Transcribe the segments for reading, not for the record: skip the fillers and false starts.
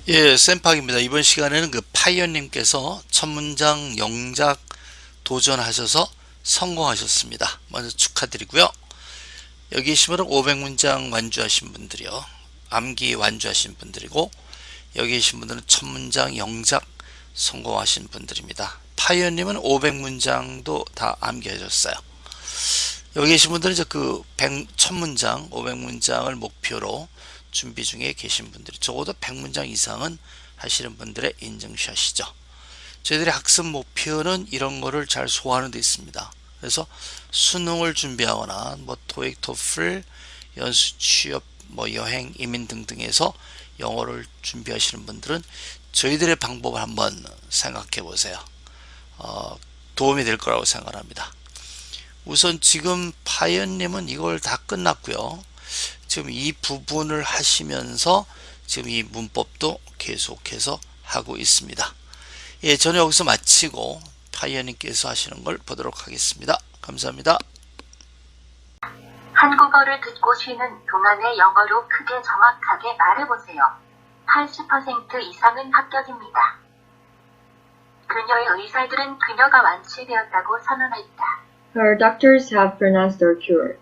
예, 쌤팍입니다. 이번 시간에는 그 파이어님께서 첫 문장 영작 도전하셔서 성공하셨습니다. 먼저 축하드리고요. 여기 계신 분은 500문장 완주하신 분들이요. 암기 완주하신 분들이고, 여기 계신 분들은 첫 문장 영작 성공하신 분들입니다. 파이어님은 500문장도 다 암기하셨어요. 여기 계신 분들은 이제 그 1000문장, 500문장을 목표로 준비 중에 계신 분들이 적어도 100문장 이상은 하시는 분들의 인증샷이죠. 저희들의 학습 목표는 이런 거를 잘 소화하는 데 있습니다. 그래서 수능을 준비하거나 뭐 토익, 토플, 연수, 취업, 뭐 여행, 이민 등등에서 영어를 준비하시는 분들은 저희들의 방법을 한번 생각해 보세요. 도움이 될 거라고 생각합니다. 우선 지금 파이언님은 이걸 다 끝났고요. 지금 이 부분을 하시면서 지금 이 문법도 계속해서 하고 있습니다. 예, 저는 여기서 마치고 파이언님께서 하시는 걸 보도록 하겠습니다. 감사합니다. 한국어를 듣고 쉬는 동안에 영어로 크게 정확하게 말해보세요. 80% 이상은 합격입니다. 그녀의 의사들은 그녀가 완치되었다고 선언했다. Her doctors have pronounced her cured.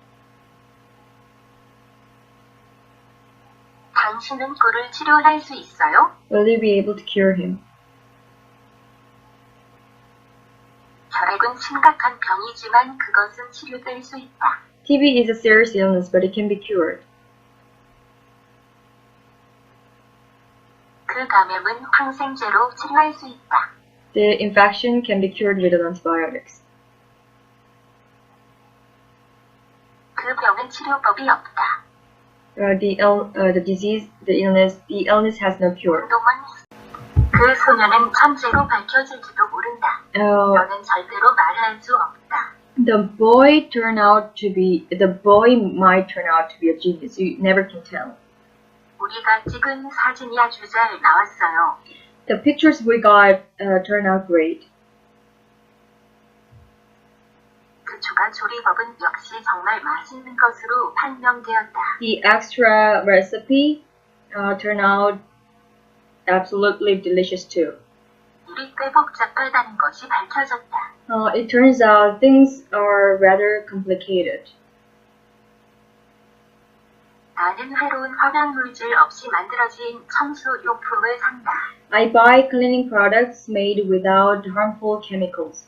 당신은 그를 치료할 수 있어요? Will you be able to cure him? 혈액은 심각한 병이지만 그것은 치료될 수 있다. TB is a serious illness, but it can be cured. 그 감염은 항생제로 치료할 수 있다. The infection can be cured with antibiotics. 그 병은 치료법이 없다. The illness has no cure. 그 소녀는 천재로 밝혀질지도 모른다. 너는 절대로 말할 수 없다. The boy might turn out to be a genius. You never can tell. 우리가 찍은 사진이 아주 잘 나왔어요. The pictures we got turned out great. 그 추가 조리법은 역시 정말 맛있는 것으로 판명되었다. The extra recipe turned out absolutely delicious too. 일이 꽤 복잡하다는 것이 밝혀졌다. It turns out things are rather complicated. 나는 해로운 화학물질 없이 만들어진 청소용품을 산다. I buy cleaning products made without harmful chemicals.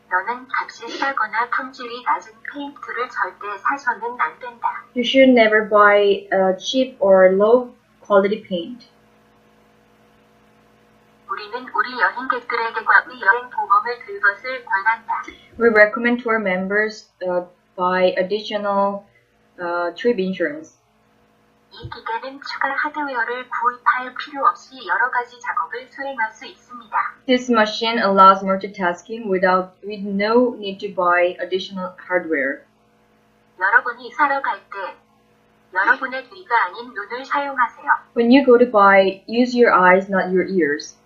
너는 값이 싸거나 품질이 낮은 페인트를 절대 사서는 안 된다. You should never buy cheap or low quality paint. 우리는 우리 여행객들에게 과의 여행 보험을 들 것을 권한다. We recommend to our members buy additional trip insurance. 이 기계는 추가 하드웨어를 구입할 필요 없이 여러 가지 작업을 수행할 수 있습니다. This machine allows multitasking with no need to buy additional hardware. 여러분이 사러 갈 때 여러분의 귀가 아닌 눈을 사용하세요. When you go to buy, use your eyes, not your ears.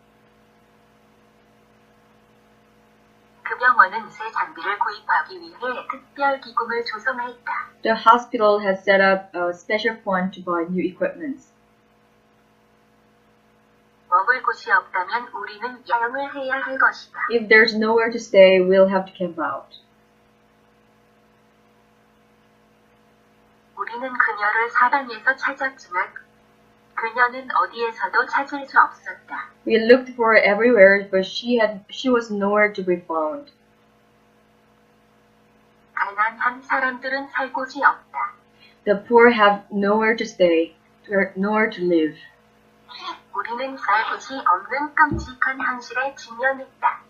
그 병원은 새 장비를 구입하기 위해 특별 기금을 조성했다. The hospital has set up a special fund to buy new equipment. 먹을 곳이 없다면 우리는 야영을 해야 할 것이다. If there's nowhere to stay, we'll have to camp out. 우리는 그녀를 사방에서 찾았지만 그녀는 어디에서도 찾을 수 없었다. We looked for her everywhere, but she was nowhere to be found. 가난한 사람들은 살 곳이 없다. The poor have nowhere to stay, nowhere to live. 우리는 살 곳이 없는 끔찍한 현실에 직면했다.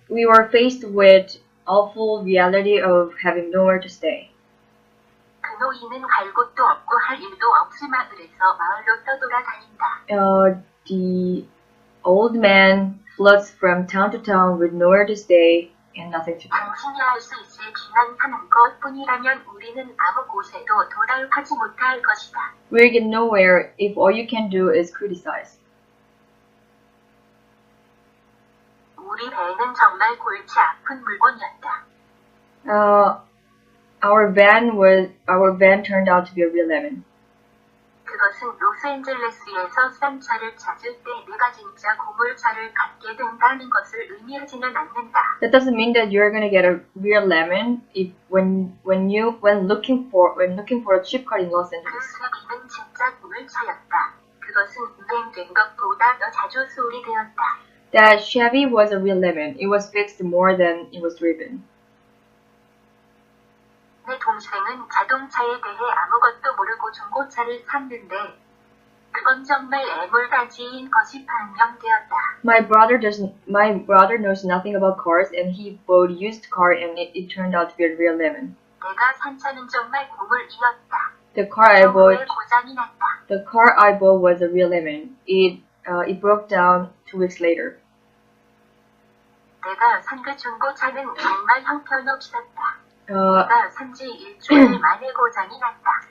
We were faced with awful reality of having nowhere to stay. 그 노인은 갈 곳도 없고 할 일도 없이 마을에서 마을로 떠돌아다닌다. The old man floods from town to town with nowhere to stay and nothing to do. 당신이 할 수 있을 비난하는 것뿐이라면 우리는 아무 곳에도 도달하지 못할 것이다. We'll get nowhere if all you can do is criticize. 우리 배는 정말 골치 아픈 물건이었다. Our van turned out to be a real lemon. 그것은 그것은 로스앤젤레스에서 싼 차를 찾을 때 내가 진짜 고물차를 갖게 된다는 것을 의미하지는 않는다. That doesn't mean that you're gonna get a real lemon if when looking for a cheap car in Los 그 Angeles. 세비는 진짜 고물차였다. 그것은 운행된 것보다 더 자주 수리되었다. That Chevy was a real lemon. It was fixed more than it was driven. 내 동생은 자동차에 대해 아무것도 모르고 중고차를 샀는데 그건 정말 애물단지인 것이 판명되었다. My brother knows nothing about cars, and he bought used car, and it turned out to be a real lemon. 내가 산 차는 정말 고물이었다. The car I bought 고장이 났다. was a real lemon. It broke down 2 weeks later. 내가 산 그 중고차는 정말 형편없었다. 내가 산지 일주일 만에 고장이 났다.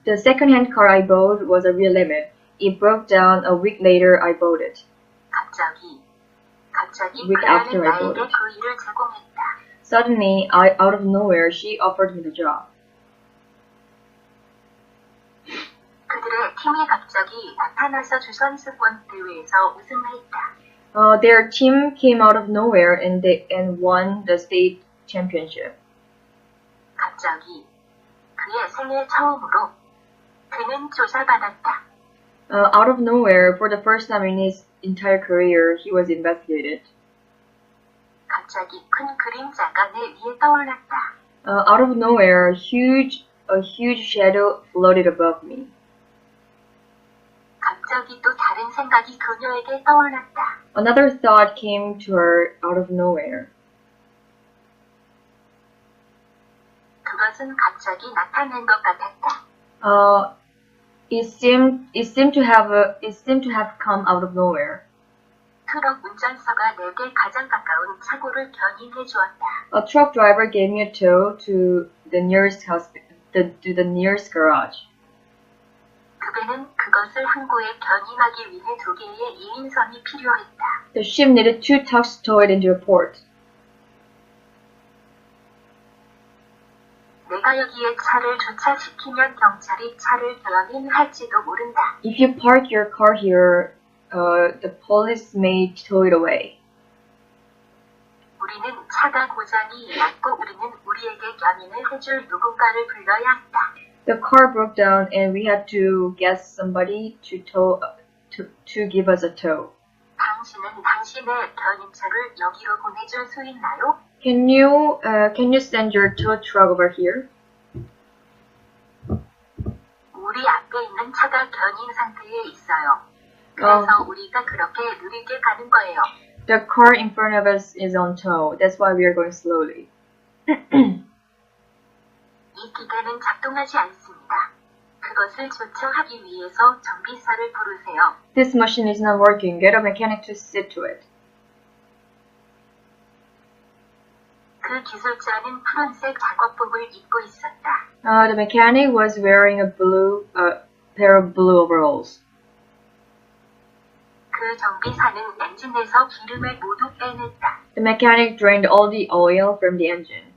The second-hand car I bought was a real lemon. It broke down a week later. I bought it. 갑자기 Week 그녀는 after I bought 나에게 it. 그 일을 제공했다. Suddenly, out of nowhere, she offered me the job. 그들의 팀이 갑자기 나타나서 주선수권 대회에서 우승했다. Their team came out of nowhere and won the state championship. 갑자기 그의 생애 처음으로 그는 조사받았다. Out of nowhere, for the first time in his entire career, he was investigated. 갑자기 큰 그림자가 내 위에 떠올랐다. Out of nowhere, a huge shadow floated above me. 갑자기 또 다른 생각이 그녀에게 떠올랐다. Another thought came to her out of nowhere. 그것은 갑자기 나타난 것 같았다. It seemed to have come out of nowhere. 트럭 운전사가 내게 가장 가까운 차고를 견인해 주었다. A truck driver gave me a tow to the nearest garage. 그배는 그것을 항구에 견인하기 위해 2개의 2인선이 필요했다. The ship needed 2 tugs to tow it into a port. 내가 여기에 차를 주차시키면 경찰이 차를 견인할지도 모른다. If you park your car here, the police may tow it away. 우리는 차가 고장이 났고 우리는 우리에게 견인을 해줄 누군가를 불러야 했다. The car broke down and we had to get somebody to give us a tow. 당신은 당신의 견인차를 여기로 보내줄 수 있나요? Can you send your tow truck over here? 우리 앞에 있는 차가 견인 상태에 있어요. 그래서 우리가 그렇게 느리게 가는 거예요. The car in front of us is on tow. That's why we are going slowly. 이 기계는 작동하지 않습니다. 그것을 조처하기 위해서 정비사를 부르세요. This machine is not working. Get a mechanic to sit to it. 그 기술자는 푸른색 작업복을 입고 있었다. The mechanic was wearing a pair of blue overalls. 그 정비사는 엔진에서 기름을 모두 빼냈다. The mechanic drained all the oil from the engine.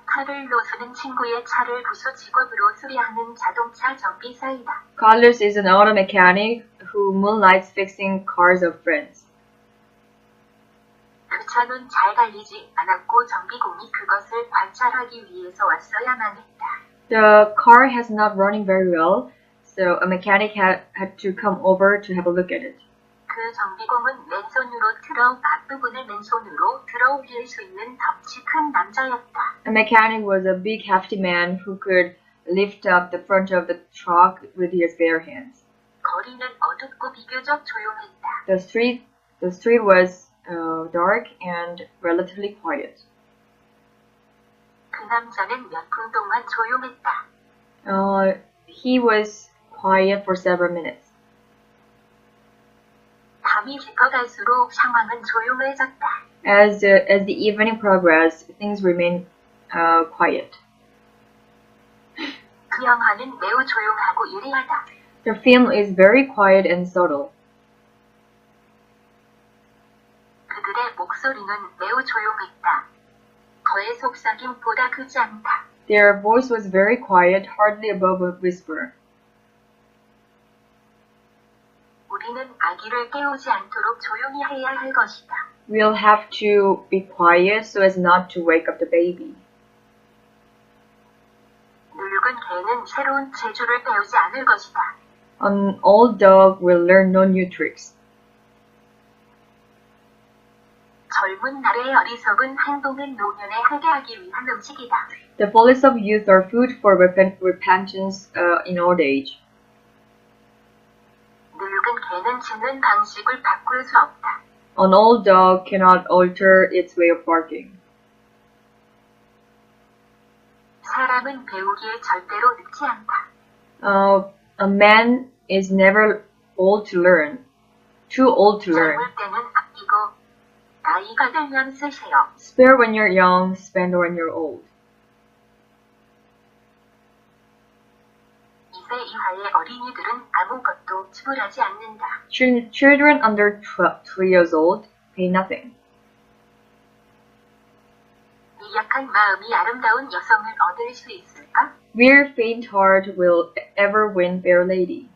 카를로스는 친구의 차를 부수 직업으로 수리하는 자동차 정비사이다. Carlos is an auto mechanic who moonlights fixing cars of friends. 그 차는 잘 달리지 않았고 정비공이 그것을 관찰하기 위해서 왔어야만 했다. The car has not running very well, so a mechanic had to come over to have a look at it. 그 정비공은 맨손으로 트럭 앞부분을 맨손으로 들어 올릴 수 있는 덩치 큰 남자였다. A mechanic was a big hefty man who could lift up the front of the truck with his bare hands. 거리는 어둡고 비교적 조용했다. The street was dark and relatively quiet. 그 남자는 몇 분 동안 조용했다. He was quiet for several minutes. 밤이 깊어갈수록 상황은 조용해졌다. As the evening progressed, things remained quiet. 그 영화는 매우 조용하고 예리하다. The film is very quiet and subtle. 그들의 목소리는 매우 조용했다. 거의 속삭임보다 크지 않다. Their voice was very quiet, hardly above a whisper. 우리는 아기를 깨우지 않도록 조용히 해야 할 것이다. We'll have to be quiet so as not to wake up the baby. 늙은 개는 새로운 재주를 배우지 않을 것이다. An old dog will learn no new tricks. 젊은 날의 어리석은 행동은 노년에 하게 하기 위한 음식이다. The follies of youth are food for repentance in old age. 늙은 개는 짖는 방식을 바꿀 수 없다. An old dog cannot alter its way of barking. 사람은 배우기에 절대로 늦지 않다. A man is never old to learn. Too old to learn. 젊을 때는 아끼고 나이가 들면 쓰세요. Spare when you're young, spend when you're old. 2세 이하의 어린이들은 아무것도 지불하지 않는다. Children under 2 years old pay nothing. 미약한 마음이 아름다운 여성을 얻을 수 있을까? Mere faint heart will ever win fair lady.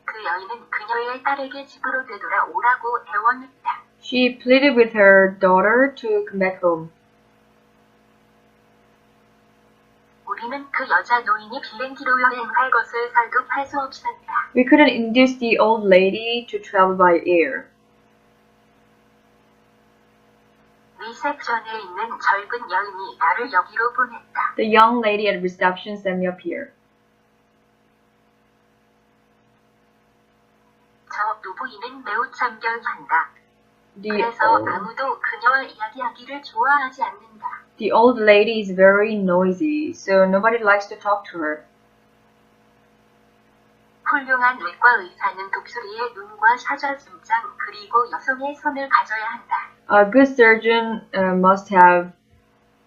그 여인은 그녀의 딸에게 집으로 되돌아오라고 애원했다. She pleaded with her daughter to come back home. 우리는 그 여자 노인이 비행기로 여행할 것을 설득할 수 없었다. We couldn't induce the old lady to travel by air. 리셉션에 있는 젊은 여인이 나를 여기로 보냈다. The young lady at reception sent me up here. 저 노부인은 매우 참견한다. 그래서 아무도 그녀와 이야기하기를 좋아하지 않는다. The old lady is very noisy, so nobody likes to talk to her. 훌륭한 외과 의사는 독수리의 눈과 사자심장 그리고 여성의 손을 가져야 한다. A good surgeon must have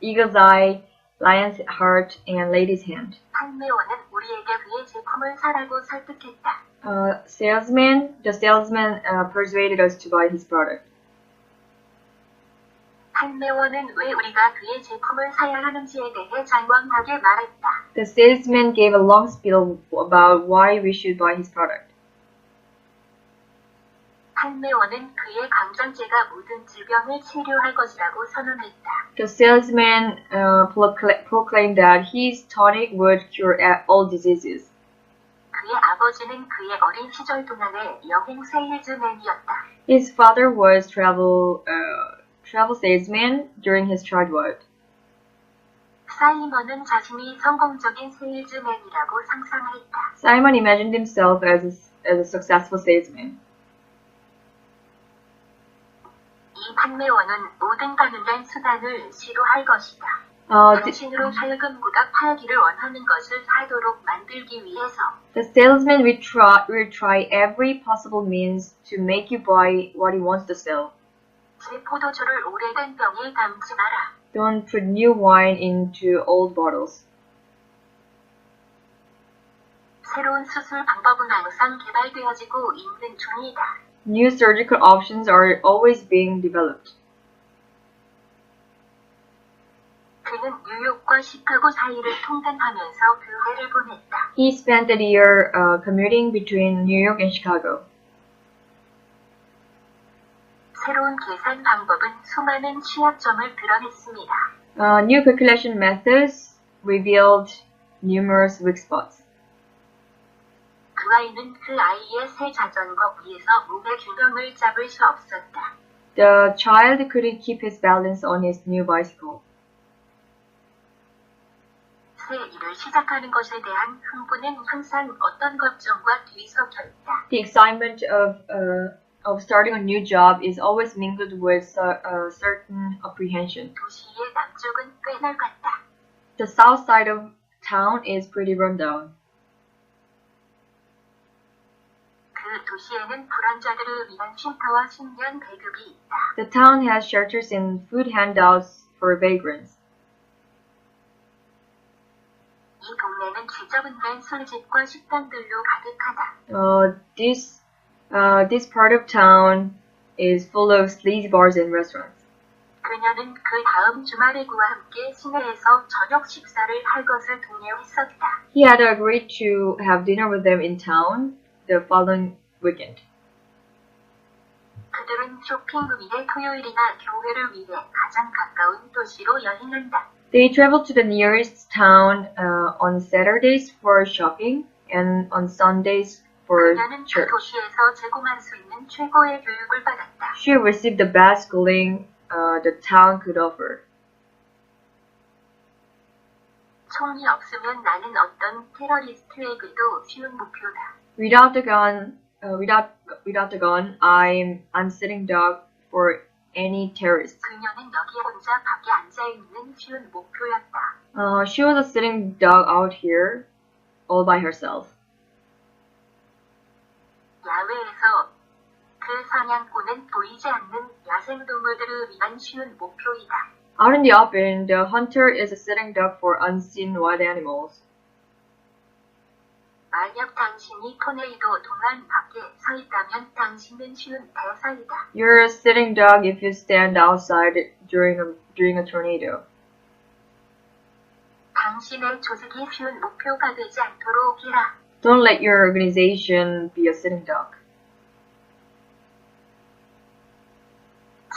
eagle's eye, lion's heart, and lady's hand. 판매원은 우리에게 그의 제품을 사라고 설득했다. The salesman persuaded us to buy his product. 판매원은 왜 우리가 그의 제품을 사야 하는지에 대해 장황하게 말했다. The salesman gave a long spiel about why we should buy his product. 판매원은 그의 강장제가 모든 질병을 치료할 것이라고 선언했다. The salesman proclaimed that his tonic would cure all diseases. 그의 아버지는 그의 어린 시절 동안의 여행 세일즈맨이었다. His father was travel salesman during his childhood. 사이먼은 자신이 성공적인 세일즈맨이라고 상상했다. Simon imagined himself as a successful salesman. 이 판매원은 모든 가능한 수단을 시도할 것이다. 당신으로 하여금보다 팔기를 원하는 것을 사도록 만들기 위해서. The salesman will try every possible means to make you buy what he wants to sell. 제 포도주를 오래된 병에 담지 마라. Don't put new wine into old bottles. 새로운 수술 방법은 항상 개발되어지고 있는 중이다. New surgical options are always being developed. 그는 뉴욕과 시카고 사이를 통근하면서 그 해를 보냈다. He spent the year commuting between New York and Chicago. 새로운 계산 방법은 수많은 취약점을 드러냈습니다. New calculation methods revealed numerous weak spots. 그 아이는 그 아이의 새 자전거 위에서 몸의 균형을 잡을 수 없었다. The child couldn't keep his balance on his new bicycle. 새 일을 시작하는 것에 대한 흥분은 항상 어떤 걱정과 뒤섞여 있다. The excitement of starting a new job is always mingled with a certain apprehension. 도시의 남쪽은 꽤 낡았다. The south side of town is pretty run down. 그 도시에는 불안자들을 위한 쉼터와 식량 배급이 있다. The town has shelters and food handouts for vagrants. 이 동네는 지저분한 술집과 식당들로 가득하다. This part of town is full of sleazy bars and restaurants. 그녀는 그 다음 주말에 그와 함께 시내에서 저녁 식사를 할 것을 독려했었다. He had agreed to have dinner with them in town the following weekend. 그들은 쇼핑금일의 토요일이나 교회를 위해 가장 가까운 도시로 여행한다. They traveled to the nearest town on Saturdays for shopping and on Sundays for 그녀는 그 church. 도시에서 제공할 수 있는 최고의 교육을 받았다. She received the best schooling the town could offer. 총이 없으면 나는 어떤 테러리스트에게도 쉬운 목표다. Without the gun, I'm sitting duck for any terrorist. 그녀는 여기 혼자 밖에 앉아 있는 쉬운 목표였다. She was a sitting duck out here, all by herself. 야외에서 그 사냥꾼은 보이지 않는 야생동물들을 위한 쉬운 목표이다. Out in the open, the hunter is a sitting duck for unseen wild animals. 만약 당신이 토네이도 동안 밖에 서 있다면 당신은 쉬운 대사이다. You're a sitting duck if you stand outside during a tornado. 당신의 조직이 쉬운 목표가 되지 않도록 해라. Don't let your organization be a sitting duck.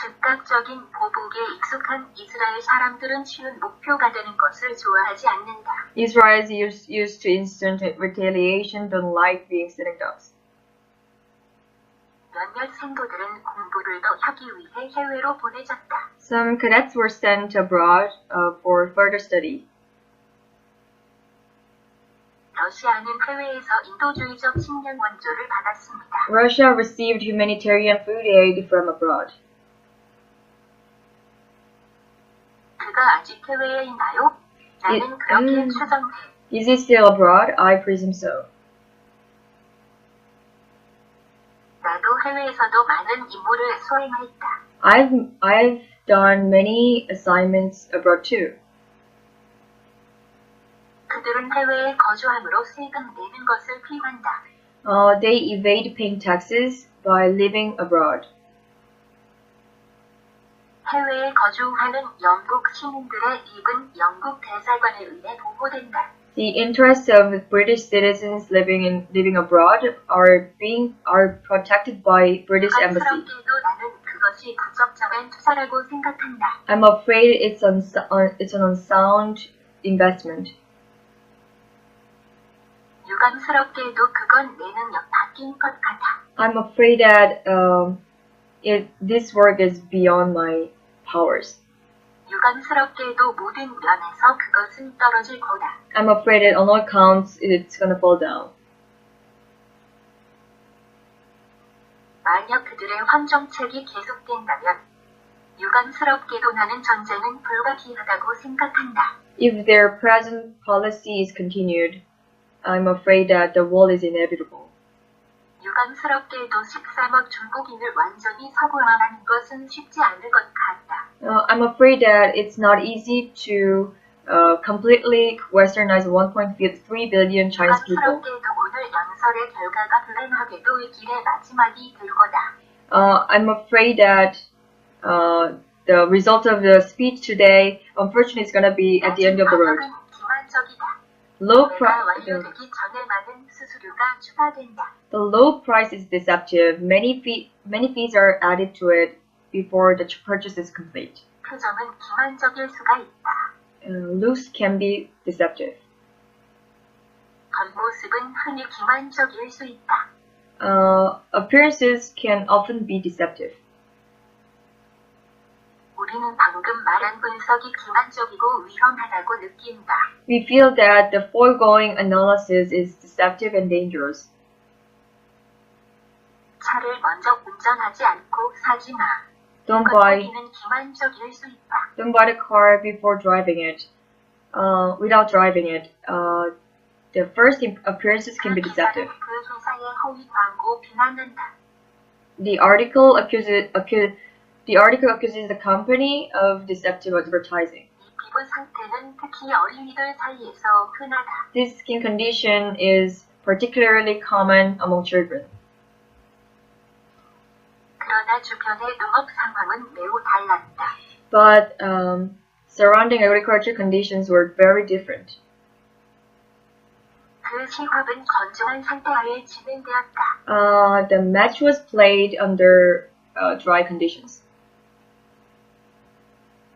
즉각적인 보복에 익숙한 이스라엘 사람들은 쉬운 목표가 되는 것을 좋아하지 않는다. Israelis used to instant retaliation don't like being sitting ducks. 몇몇 생도들은 공부를 더 하기 위해 해외로 보내졌다. Some cadets were sent abroad for further study. 러시아는 해외에서 인도주의적 식량 원조를 받았습니다. Russia received humanitarian food aid from abroad. 그가 아직 해외에 있나요? 나는 그렇게 추정해. Is he still abroad? I presume so. 나도 해외에서도 많은 임무를 수행했다. I've done many assignments abroad too. 그들은 해외에 거주함으로 세금 내는 것을 피한다. They evade paying taxes by living abroad. 해외에 거주하는 영국 시민들의 이익은 영국 대사관에 의해 보호된다. The interests of British citizens living abroad are protected by British embassy. 유감스럽게도 나는 그것이 부적절한 투자라고 생각한다. I'm afraid it's an unsound investment. 유감스럽게도 그건 내 능력 밖인 것 같아. I'm afraid that this work is beyond my powers. 유감스럽게도 모든 면에서 그것은 떨어질 거다. I'm afraid that on all counts it's gonna fall down. 만약 그들의 환정책이 계속된다면 유감스럽게도 나는 전쟁은 불가피하다고 생각한다. If their present policy is continued, I'm afraid that the war is inevitable. 유감스럽게도 13억 중국인을 완전히 서구화하는 것은 쉽지 않을 것 같다. I'm afraid that it's not easy to completely westernize 1.3 billion Chinese people. 유감스럽게도 오늘 연설의 결과가 불행하게도 이 길의 마지막이 될 거다. I'm afraid that the result of the speech today, unfortunately, is going to be at the end of the road. 가격은 기만적이다. Low 구매가 완료되기 전에 많은 수수료가 추가된다. The low price is deceptive. Many fees are added to it before the purchase is complete. 표정은 기만적일 수가 있다. Looks can be deceptive. 겉모습은 흔히 기만적일 수 있다. Appearances can often be deceptive. 우리는 방금 말한 분석이 기만적이고 위험하다고 느낀다. We feel that the foregoing analysis is deceptive and dangerous. 차를 먼저 운전하지 않고 사지 마. Don't buy 겉보기는 기만적일 수 있다. the car before driving it. Without driving it, the first appearances can be deceptive. 그 회사의 허위 광고 비난한다. The article accuses the company of deceptive advertising. 이 피부 상태는 특히 어린이들 사이에서 흔하다. This skin condition is particularly common among children. 그러나 주변의 농업 상황은 매우 달랐다. but surrounding agriculture conditions were very different. 그 시합은 건조한 상태하에 진행되었다. The match was played under dry conditions.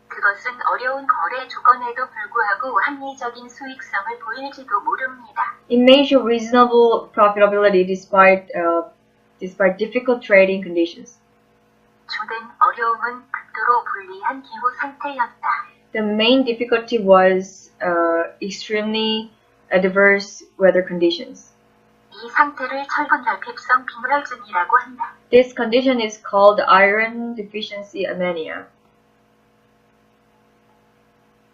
그것은 어려운 거래 조건에도 불구하고 합리적인 수익성을 보일지도 모릅니다. It may show reasonable profitability despite difficult trading conditions. 주된 어려움은 극도로 불리한 기후 상태였다. The main difficulty was extremely adverse weather conditions. 이 상태를 철분 결핍성 빈혈증이라고 한다. This condition is called iron deficiency anemia.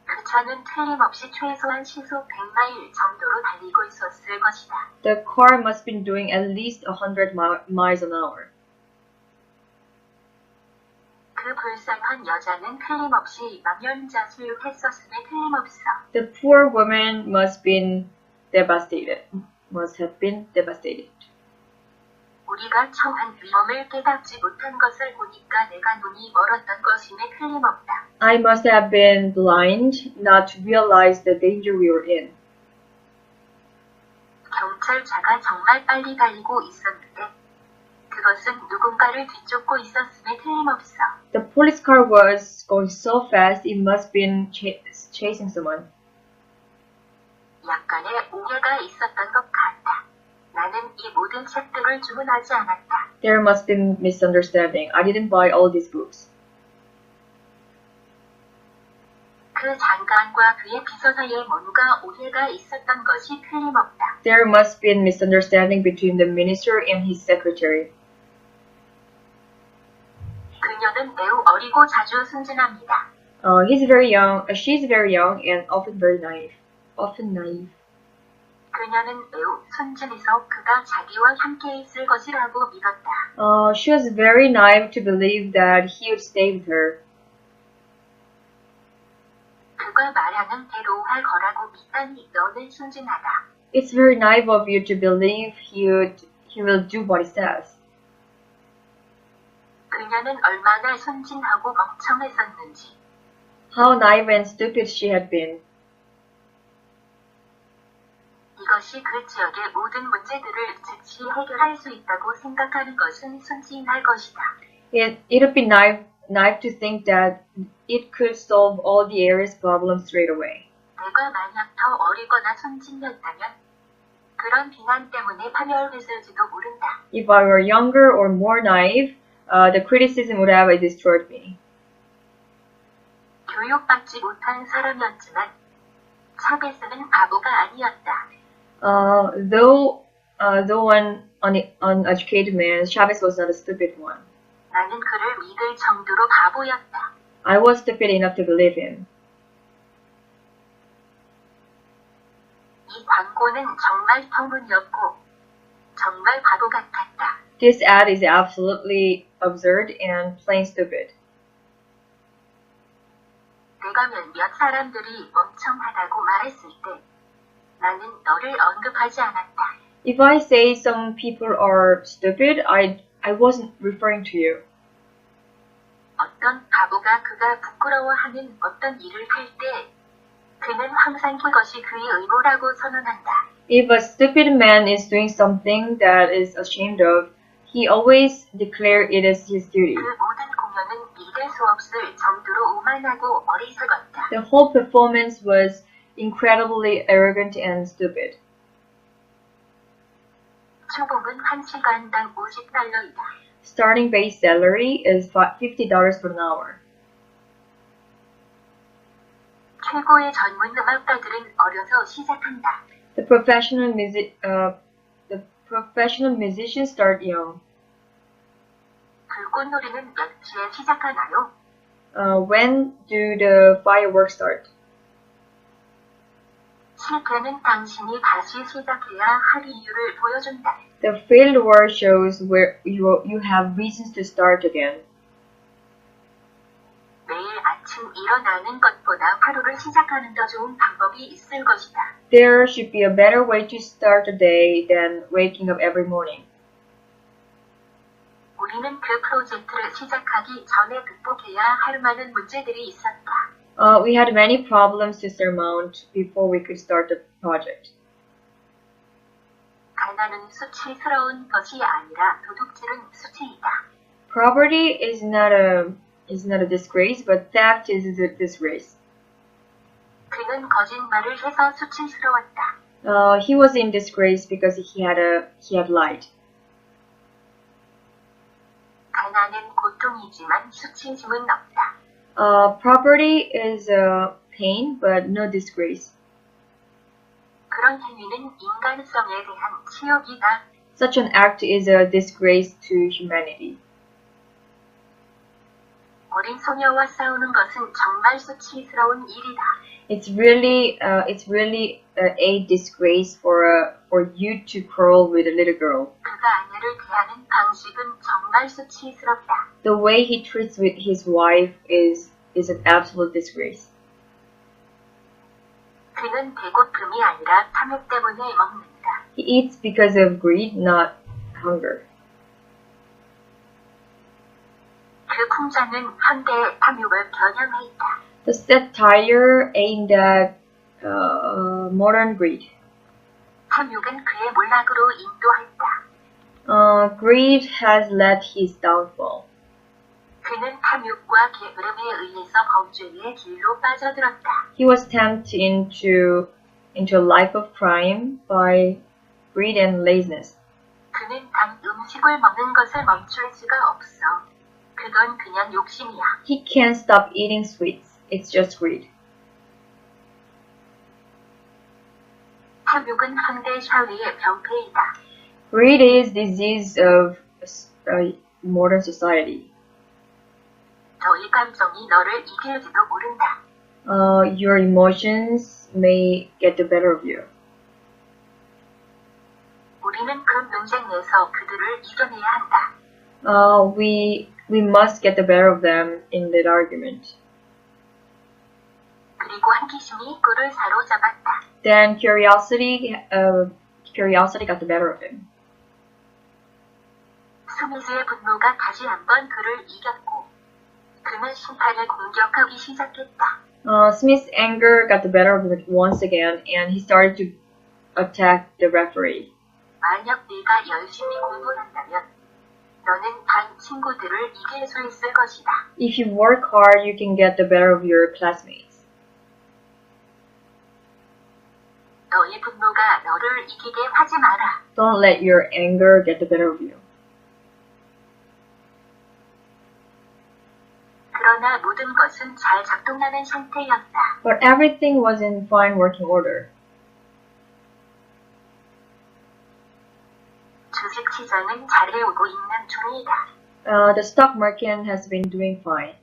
그 차는 틀림없이 최소한 시속 100마일 정도로 달리고 있었을 것이다. The car must have been doing at least 100 miles an hour. 그 불쌍한 여자는 틀림없이 망연자실했었음에 틀림없어. The poor woman must have been devastated. 우리가 처한 위험을 깨닫지 못한 것을 보니까 내가 눈이 멀었던 것임에 틀림없다. I must have been blind not to realize the danger we were in. 경찰차가 정말 빨리 달리고 있었는데 그것은 누군가를 뒤쫓고 있었음에 틀림없어. The police car was going so fast it must have been chasing someone. 약간의 오해가 있었던 것 같다. 나는 이 모든 책들을 주문하지 않았다. There must be misunderstanding. I didn't buy all these books. 그 장관과 그의 비서 사이에 뭔가 오해가 있었던 것이 틀림없다. There must be misunderstanding between the minister and his secretary. 그녀는 매우 어리고 자주 순진합니다. He's very young. She's very young and often very naive. 그녀는 매우 순진해서 그가 자기와 함께 있을 것이라고 믿었다. She was very naive to believe that he would stay with her. 그가 말하는 대로 할 거라고 믿다니 너는 순진하다. It's very naive of you to believe he will do what he says. 그녀는 얼마나 순진하고 멍청했었는지. How naive and stupid she had been. 이것이 그 지역의 모든 문제들을 즉시 해결할 수 있다고 생각하는 것은 순진할 것이다. It would be naive to think that it could solve all the area's problems straight away. 내가 만약 더 어리거나 순진이었다면 그런 비난 때문에 파멸했을지도 모른다. If I were younger or more naive, the criticism would have destroyed me. 교육받지 못한 사람이었지만 차베스는 바보가 아니었다. Though an uneducated man, Chavez was not a stupid one. 나는 그를 믿을 정도로 바보였다. I was stupid enough to believe him. 이 광고는 정말 터무니없고 정말 바보 같았다. This ad is absolutely absurd and plain stupid. 내가 몇몇 사람들이 멍청하다고 말했을 때 나는 너를 언급하지 않았다. If I say some people are stupid, I wasn't referring to you. 어떤 바보가 그가 부끄러워하는 어떤 일을 할 때 그는 항상 그것이 그의 의무라고 선언한다. If a stupid man is doing something that is ashamed of, he always declare it as his duty. 그 모든 공연은 믿을 수 없을 정도로 오만하고 어리석었다. The whole performance was incredibly arrogant and stupid. 초봉은 1시간당 $50이다. Starting base salary is $50 per hour. 최고의 전문 음악가들은 어려서 시작한다. The professional musicians start young. 불꽃놀이는 몇 시에 시작하나요? When do the fireworks start? 실패는 당신이 다시 시작해야 할 이유를 보여준다. The failed word shows where you have reasons to start again. 매일 아침 일어나는 것보다 하루를 시작하는 더 좋은 방법이 있을 것이다. There should be a better way to start a day than waking up every morning. 우리는 그 프로젝트를 시작하기 전에 극복해야 할 많은 문제들이 있었다. We had many problems to surmount before we could start the project. 가난은 수치스러운 것이 아니라 도둑질은 수치이다. Poverty is not a disgrace, but theft is a disgrace. 그는 거짓말을 해서 수치스러웠다. He was in disgrace because he had lied. 가난은 고통이지만 수치심은 없다. Poverty is a pain, but no disgrace. 그런 행위는 인간성에 대한 치욕이다. Such an act is a disgrace to humanity. 어린 소녀와 싸우는 것은 정말 수치스러운 일이다. It's really a disgrace for you to quarrel with a little girl. 그가 아내를 대하는 방식은 정말 수치스럽다. The way he treats with his wife is an absolute disgrace. 그는 배고픔이 아니라 탐욕 때문에 먹는다. He eats because of greed, not hunger. 그 풍자는 현대의 탐욕을 겨냥했다. The satire aimed at modern greed. 탐욕은 그의 몰락으로 인도했다. Greed has led his downfall. 그는 탐욕과 게으름에 의해서 범죄의 길로 빠져들었다. He was tempted into a life of crime by greed and laziness. 그는 단 음식을 먹는 것을 멈출 수가 없어. 그건 그냥 욕심이야. He can't stop eating sweets. It's just greed. 탐욕은 현대 사회의 병폐이다. Greed is disease of modern society. 너의 감정이 너를 이길지도 모른다. Your emotions may get the better of you. 우리는 그 논쟁에서 그들을 이겨내야 한다. We must get the better of them in that argument. 그리고 호기심이 그를 사로잡았다. Then curiosity got the better of him. 스미스의 분노가 다시 한번 그를 이겼고 그는 심판을 공격하기 시작했다. Smith's anger got the better of him once again, and he started to attack the referee. 만약 네가 열심히 공부한다면 너는 반 친구들을 이길 수 있을 것이다. If you work hard, you can get the better of your classmates. 너의 분노가 너를 이기게 하지 마라. Don't let your anger get the better of you. 그러나 모든 것은 잘 작동하는 상태였다. But everything was in fine working order. 주식 시장은 잘해오고 있는 중이다. The stock market has been doing fine.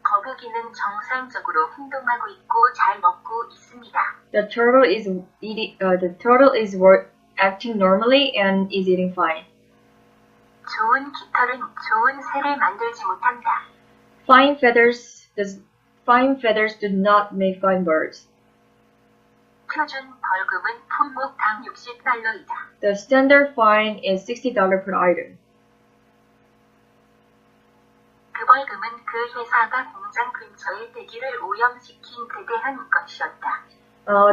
거북이는 정상적으로 행동하고 있고 잘 먹고 있습니다. The turtle is acting normally and is eating fine. 좋은 깃털은 좋은 새를 만들지 못한다. Fine feathers do not make fine birds. 표준 벌금은 품목당 $60이다. The standard fine is $60 per item. 그 벌금은 그 회사가 공장 근처의 대기를 오염시킨 데 대한 것이었다.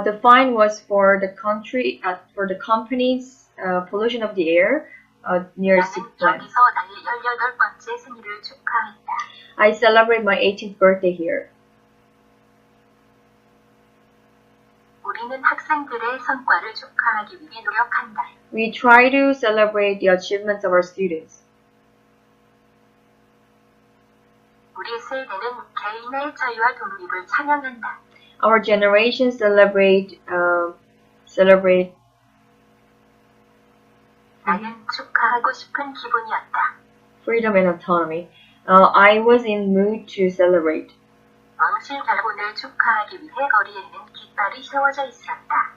The fine was for the company's pollution of the air near 나는 six plants. 여기서 나의 18번째 생일을 축하한다. I celebrate my 18th birthday here. 우리는 학생들의 성과를 축하하기 위해 노력한다. We try to celebrate the achievements of our students. 우리 세대는 개인의 자유와 독립을 찬양한다. Our generation celebrate 나는 축하하고 싶은 기분이었다. freedom and autonomy. I was in mood to celebrate. 왕실 결혼을 축하하기 위해 거리에는 깃발이 세워져 있었다.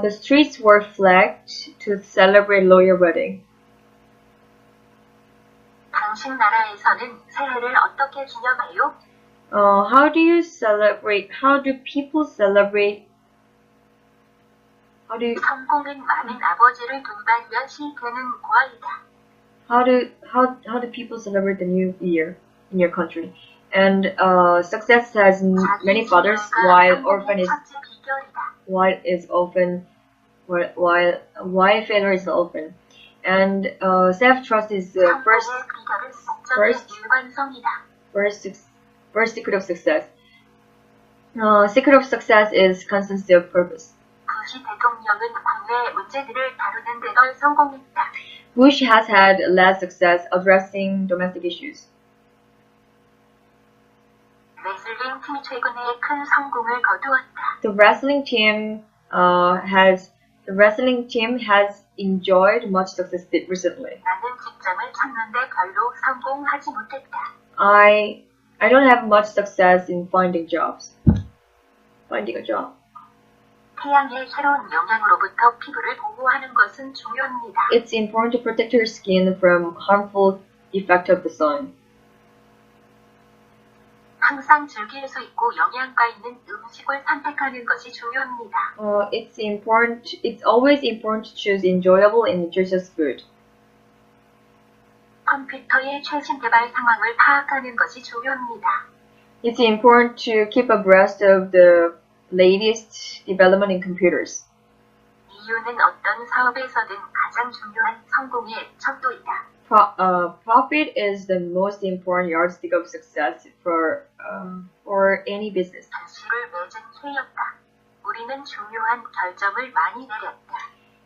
The streets were flagged to celebrate lawyer wedding. 당신 나라에서는 새해를 어떻게 기념해요? How do people celebrate 성공은 많은 아버지를 동반하며 실패는 고아이다. how do people celebrate the new year in your country? And success has many fathers, while orphan is 첫째 비결이다. while failure is orphan. And self-trust is the 성공의 비결은 목적의 일관성이다. first secret of success. Secret of success is constancy of purpose. 부시 대통령은 국내 문제들을 다루는 데 덜 성공했다. Bush has had less success addressing domestic issues. 레슬링 팀이 최근에 큰 성공을 거두었다. The wrestling team has enjoyed much success recently. 나는 직장을 찾는데 별로 성공하지 못했다. I don't have much success in finding a job. 태양의 새로운 영향으로부터 피부를 보호하는 것은 중요합니다. It's important to protect your skin from harmful effect of the sun. 항상 즐길 수 있고 영양가 있는 음식을 선택하는 것이 중요합니다. It's always important to choose enjoyable and nutritious food. 컴퓨터의 최신 개발 상황을 파악하는 것이 중요합니다. It's important to keep abreast of the latest development in computers. 이유는 어떤 사업에서든 가장 중요한 성공의 척도이다. Profit is the most important yardstick of success for any business. 단수를 맺은 회의였다. 우리는 중요한 결정을 많이 내렸다.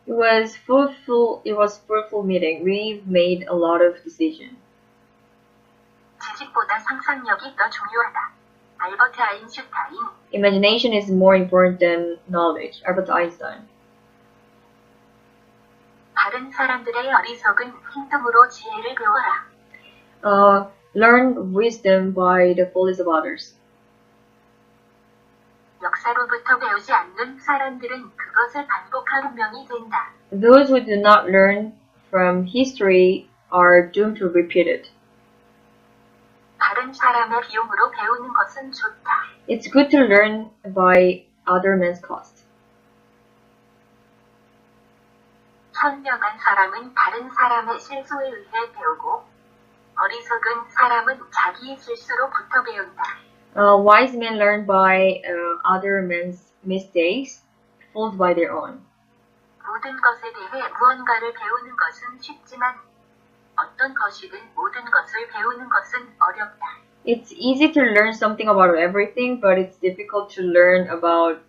It was fruitful meeting. We made a lot of decisions. 지식보다 상상력이 더 중요하다. 알버트 아인슈타인. Imagination is more important than knowledge. Albert Einstein. 다른 사람들의 어리석은 행동으로 지혜를 배워라. Learn wisdom by the follies of others. 역사로부터 배우지 않는 사람들은 그것을 반복할 운명이 된다. Those who do not learn from history are doomed to repeat it. 다른 사람의 비용으로 배우는 것은 좋다. It's good to learn by other men's cost. 현명한 사람은 다른 사람의 실수에 의해 배우고 어리석은 사람은 자기의 실수로부터 배운다. Wise men learn by other men's mistakes, fools by their own. 모든 것에 대해 무언가를 배우는 것은 쉽지만 어떤 것이든 모든 것을 배우는 것은 어렵다. It's easy to learn something about everything, but it's difficult to learn about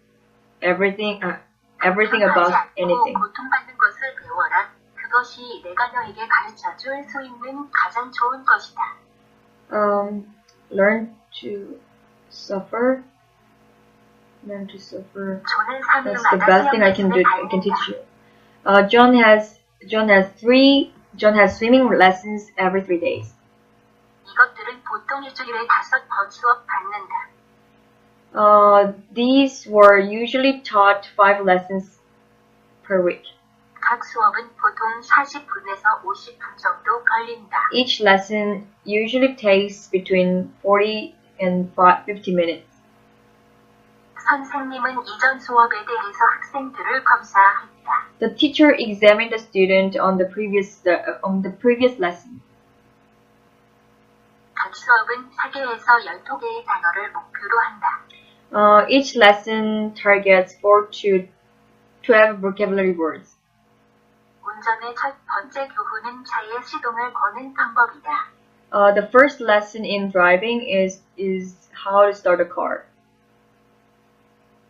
everything about anything. 고통받는 것을 배워라. 그것이 내가 너에게 가르쳐 줄 수 있는 가장 좋은 것이다. Learn to suffer. That's the best thing I can teach you. John has swimming lessons every 3 days. 이것들은 보통 일주일에 5번 수업 받는다. These were usually taught 5 lessons per week. 각 수업은 보통 40분에서 50분 정도 걸린다. Each lesson usually takes between 40 and 50 minutes. 선생님은 이전 수업에 대해서 학생들을 검사했다. The teacher examined the student on the previous lesson. 각 수업은 4개에서 12개의 단어를 목표로 한다. Each lesson targets 4 to 12 vocabulary words. 운전의 첫 번째 교훈은 차의 시동을 거는 방법이다. The first lesson in driving is how to start a car.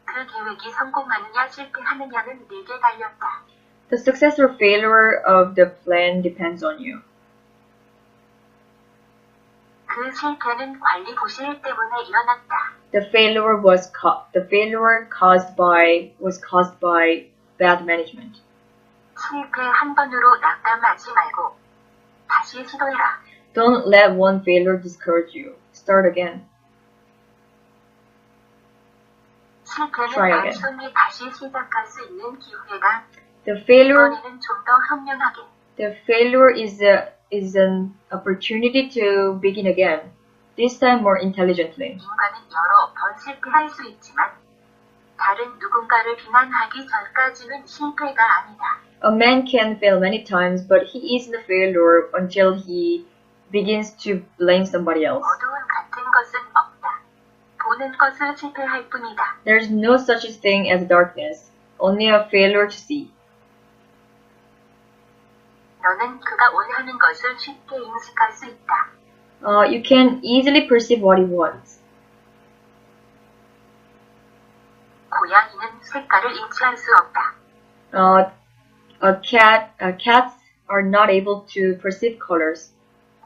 그 계획이 성공하느냐 실패하느냐는 네게 달렸다. The success or failure of the plan depends on you. 그 실패는 관리 부실 때문에 일어났다. The failure was caused by bad management. 실패 한 번으로 낙담하지 말고 다시 시도해라. Don't let one failure discourage you. Start again. 실패는 단순히 다시 시작할 수 있는 기회다. 이번에는 좀 더 현명하게. The failure is an opportunity to begin again. This time more intelligently. 인간은 여러 번 실패할 수 있지만 다른 누군가를 비난하기 전까지는 실패가 아니다. A man can fail many times, but he isn't a failure until he begins to blame somebody else. 어두운 같은 것은 없다. 보는 것을 실패할 뿐이다. There's no such thing as darkness, only a failure to see. 너는 그가 원하는 것을 쉽게 인식할 수 있다. You can easily perceive what he wants. 고양이는 색깔을 인지할 수 없다. Cats are not able to perceive colors.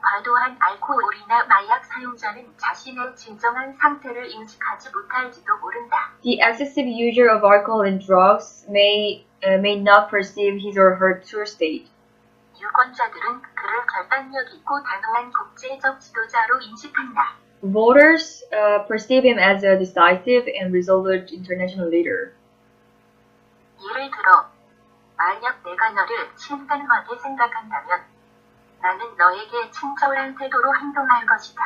과도한 알코올이나 마약 사용자는 자신의 진정한 상태를 인식하지 못할지도 모른다. The excessive user of alcohol and drugs may not perceive his or her true state. 유권자들은 그를 결단력 있고 단호한 국제적 지도자로 인식한다. Voters perceive him as a decisive and resolute international leader. 예를 들어, 만약 내가 너를 친근하게 생각한다면 나는 너에게 친절한 태도로 행동할 것이다.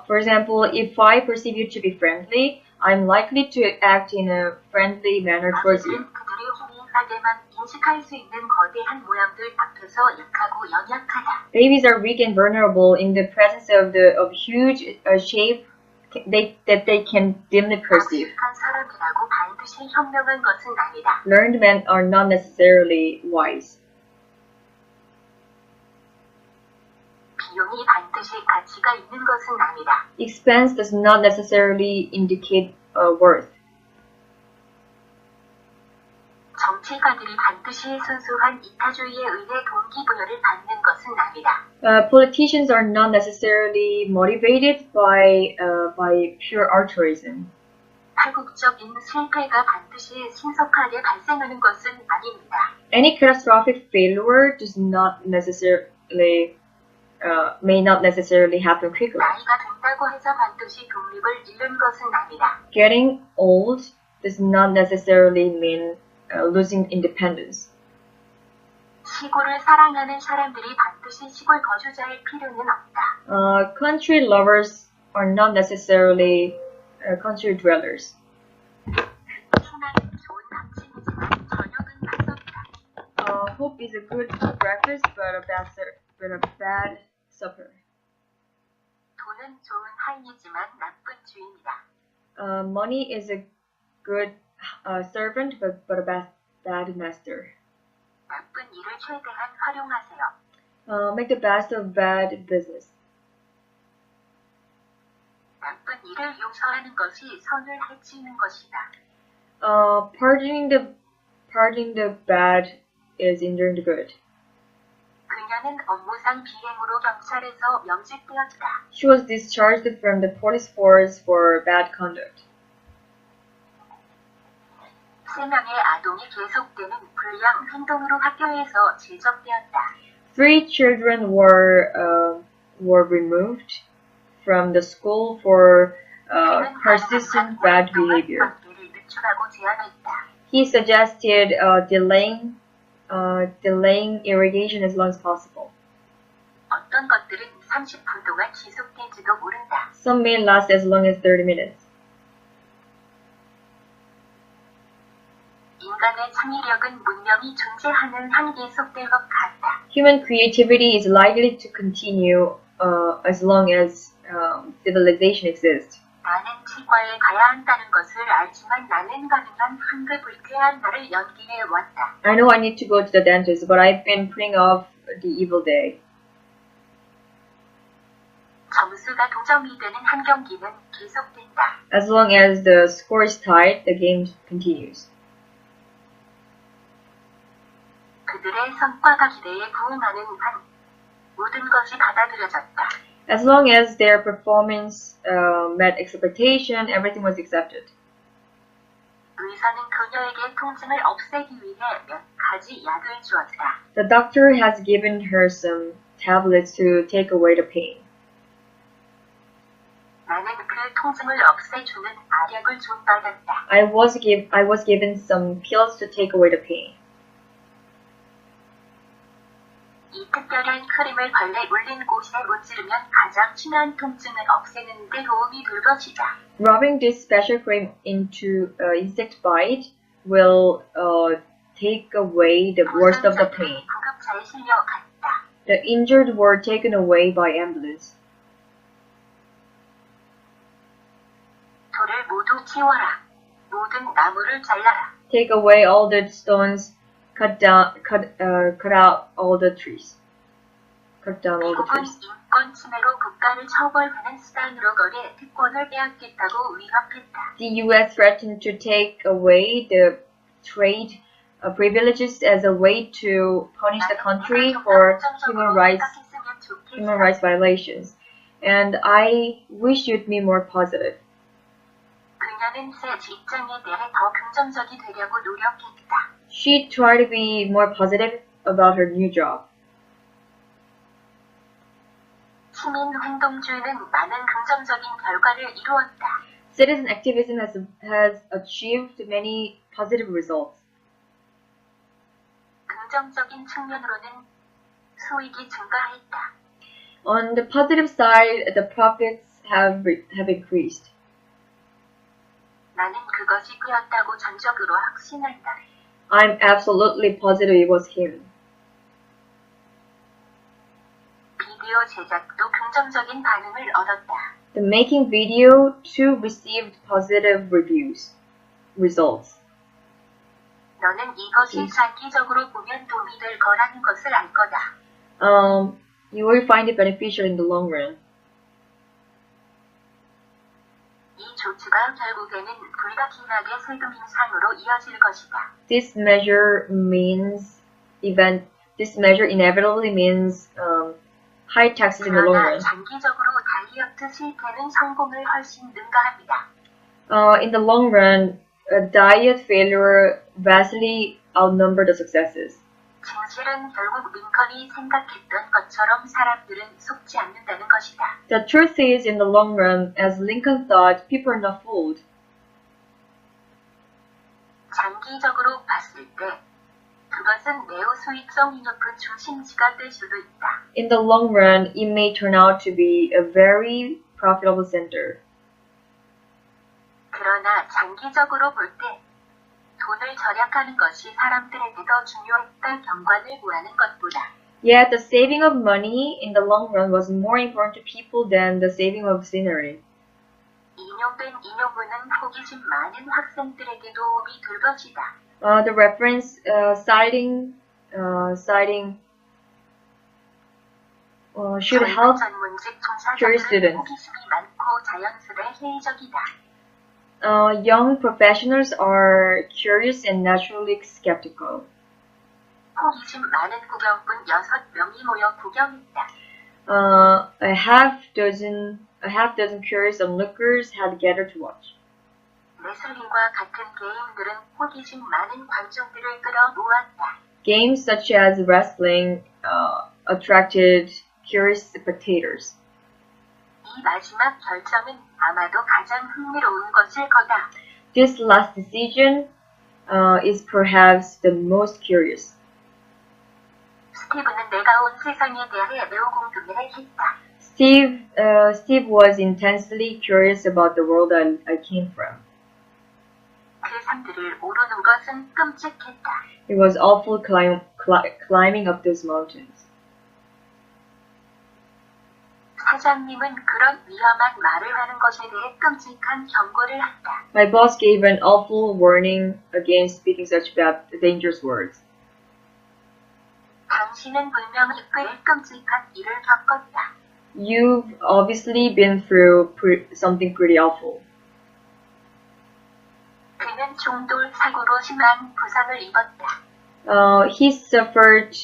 For example, if I perceive you to be friendly, I'm likely to act in a friendly manner towards you. 아기들은 그들이 희미하게만 인식할 수 있는 거대한 모양들 앞에서 약하고 연약하다. Babies are weak and vulnerable in the presence of huge shape that they can dimly perceive. 박식한 사람이라고 반드시 현명한 것은 아니다. Learned men are not necessarily wise. 비용이 반드시 가치가 있는 것은 아니다. Expense does not necessarily indicate worth. 정치가들이 반드시 순수한 이타주의에 의해 동기부여를 받는 것은 아니다. Politicians are not necessarily motivated by pure altruism. 파국적인 실패가 반드시 신속하게 발생하는 것은 아닙니다. Any catastrophic failure may not necessarily happen quickly. 나이가 든다고 해서 반드시 독립을 잃는 것은 아니다. Getting old does not necessarily mean losing independence. 시골을 사랑하는 사람들이 반드시 시골 거주자일 필요는 없다. Country lovers are not necessarily country dwellers. 희망은 좋은 아침이지만 저녁은 맞섰다. Hope is a good breakfast, but a bad supper. 돈은 좋은 하인이지만 나쁜 주인이다. Money is a good servant, but a bad master. 나쁜 일을 최대한 활용하세요. Make the best of bad business. 나쁜 일을 용서하는 것이 선을 해치는 것이다. Pardoning the bad is injuring the good. 그녀는 업무상 비행으로 경찰에서 명직되었다. She was discharged from the police force for bad conduct. 3명의 아동이 계속되는 불량 행동으로 학교에서 제적되었다. 3 children were removed from the school for persistent bad behavior. He suggested delaying irrigation as long as possible. 어떤 것들은 30분 동안 지속될지도 모른다. Some may last as long as 30 minutes. 인간의 창의력은 문명이 존재하는 한 계속될 것 같다. Human creativity is likely to continue as long as civilization exists. 나는 치과에 가야 한다는 것을 알지만 나는 가능한 한글 불쾌한 날을 연기해 왔다. I know I need to go to the dentist, but I've been putting off the evil day. 점수가 동점이 되는 한 경기는 계속된다. As long as the score is tied, the game continues. 그들의 성과가 기대에 부응하는 한 모든 것이 받아들여졌다. As long as their performance met expectation, everything was accepted. 의사는 그녀에게 통증을 없애기 위해 몇 가지 약을 주었다. The doctor has given her some tablets to take away the pain. 나는 그 통증을 없애주는 알약을 줬받았다. I was given some pills to take away the pain. 이 특 특별한 크림을 벌레 물린 곳에 문지르면 가장 심한 통증을 없애는 데 도움이 될 것이다. Rubbing this special cream into insect bite will take away the worst of the pain. 구급차에 실려갔다. The injured were taken away by ambulance. 돌을 모두 치워라. 모든 나무를 잘라라. Take away all the stones. Cut out all the trees. Cut down all the 미국은 trees. 인권 침해로 국가를 처벌하는 수단으로 거래 특권을 빼앗겠다고 위협했다. The U.S. threatened to take away the trade privileges as a way to punish the country for human rights violations. And I wish you'd be more positive. 그녀는 새 직장에 대해 더 긍정적이 되려고 노력했다. She tried to be more positive about her new job. 시민행동주의는 많은 긍정적인 결과를 이루었다. Citizen activism has achieved many positive results. 긍정적인 측면으로는 수익이 증가했다. On the positive side, the profits have increased. 나는 그것이 그였다고 전적으로 확신한다. I'm absolutely positive it was him. 비디오 제작도 긍정적인 반응을 얻었다. The making video too received positive results. 너는 이것이 장기적으로 보면 도움이 될 거라는 것을 알 거다. You will find it beneficial in the long run. 이 조치가 결국에는 불가피하게 세금 인상으로 이어질 것이다. This measure inevitably means high taxes in the long 그러나 run. 장기적으로 다이어트 실패는 성공을 훨씬 능가합니다. In the long run, diet failure vastly outnumber the successes. 진실은 결국 링컨이 생각했던 것처럼 사람들은 속지 않는다는 것이다. The truth is, in the long run, as Lincoln thought, people are not fooled. 장기적으로 봤을 때 그것은 매우 수익성이 높은 중심지가 될 수도 있다. In the long run, it may turn out to be a very profitable center. 그러나 장기적으로 볼 때 돈을 절약하는 것이 사람들에게 더 중요했다 경관을 구하는 것보다. Yet the saving of money in the long run was more important to people than the saving of scenery. 인용된 인용문은 호기심 많은 학생들에게 도움이 될 것이다. The reference citing should help 전문직 curious 종사자들은 students. 호기심이 많고 자연스레 회의적이다. Young professionals are curious and naturally skeptical. 호기심 많은 구경꾼 6명이 모여 구경했다. A half dozen curious onlookers had gathered to watch. 레슬링과 같은 게임들은 호기심 많은 관중들을 끌어모았다. Games such as wrestling attracted curious spectators. 이 마지막 결정은 아마도 가장 흥미로운 것일 거다. This last decision is perhaps the most curious. 스티브는 내가 온 세상에 대해 매우 궁금해했다. Steve was intensely curious about the world I came from. 그 산들을 오르는 것은 끔찍했다. It was awful climbing up those mountains. 사장님은 그런 위험한 말을 하는 것에 대해 끔찍한 경고를 한다. My boss gave an awful warning against speaking such dangerous words. 당신은 분명히 꽤 끔찍한 일을 겪었다. You've obviously been through something pretty awful. 그는 충돌 사고로 심한 부상을 입었다. He suffered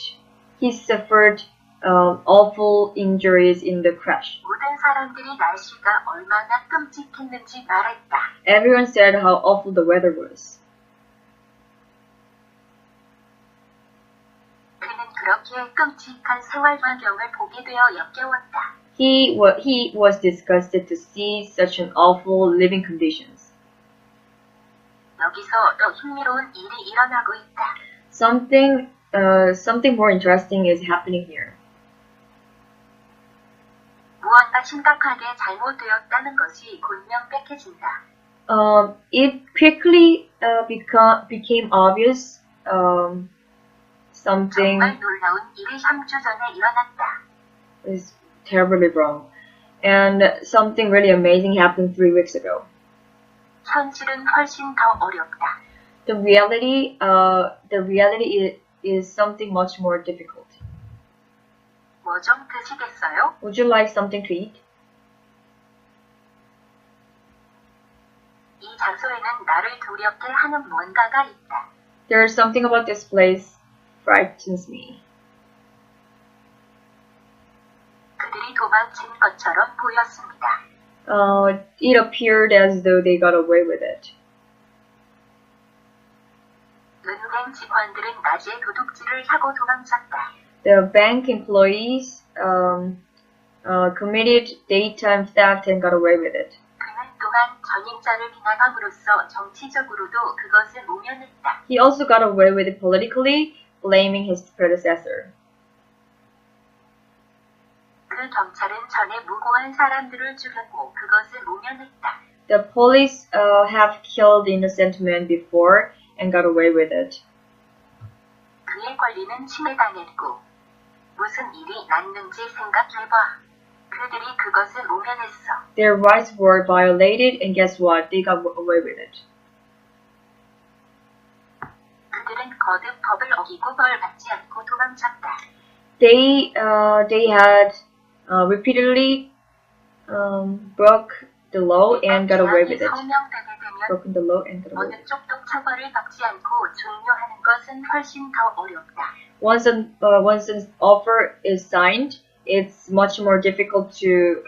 awful injuries in the crash. 모든 사람들이 날씨가 얼마나 끔찍했는지 말했다. Everyone said how awful the weather was. 그는 그렇게 끔찍한 생활 환경을 보게 되어 역겨웠다. He was disgusted to see such an awful living conditions. 여기서 더 흥미로운 일이 일어나고 있다. Something more interesting is happening here. 심각하게 잘못되었다는 것이 골명백해진다. It quickly became obvious something 정말 놀라운 일이 3주 전에 일어났다. is terribly wrong. And something really amazing happened 3 weeks ago. 현실은 훨씬 더 어렵다. The reality is something much more difficult. 뭐 좀 드시겠어요? Would you like something to eat? 이 장소에는 나를 두렵게 하는 뭔가가 있다. There's something about this place frightens me. 그들이 도망친 것처럼 보였습니다. It appeared as though they got away with it. 은행 직원들은 낮에 도둑질을 하고 도망쳤다. The bank employees committed daytime theft and got away with it. 그는 또한 전임자를 비난함으로써 정치적으로도 그것을 모면했다. He also got away with it politically, blaming his predecessor. 그 경찰은 전에 무고한 사람들을 죽였고 그것을 모면했다. The police have killed innocent men before and got away with it. 그의 권리는 침해당했고 무슨 일이 났는지 생각해봐. 그들이 그것을 모면했어. Their rights were violated and guess what? They got away with it. 그들은 거듭 법을 어기고 벌 받지 않고 도망쳤다. They had repeatedly broke the law and got away with it. 성명되게 되면 Broken the law and got away 어느 with it. 쪽도 처벌을 받지 않고 종료하는 것은 훨씬 더 어렵다. Once an offer is signed, it's much more difficult to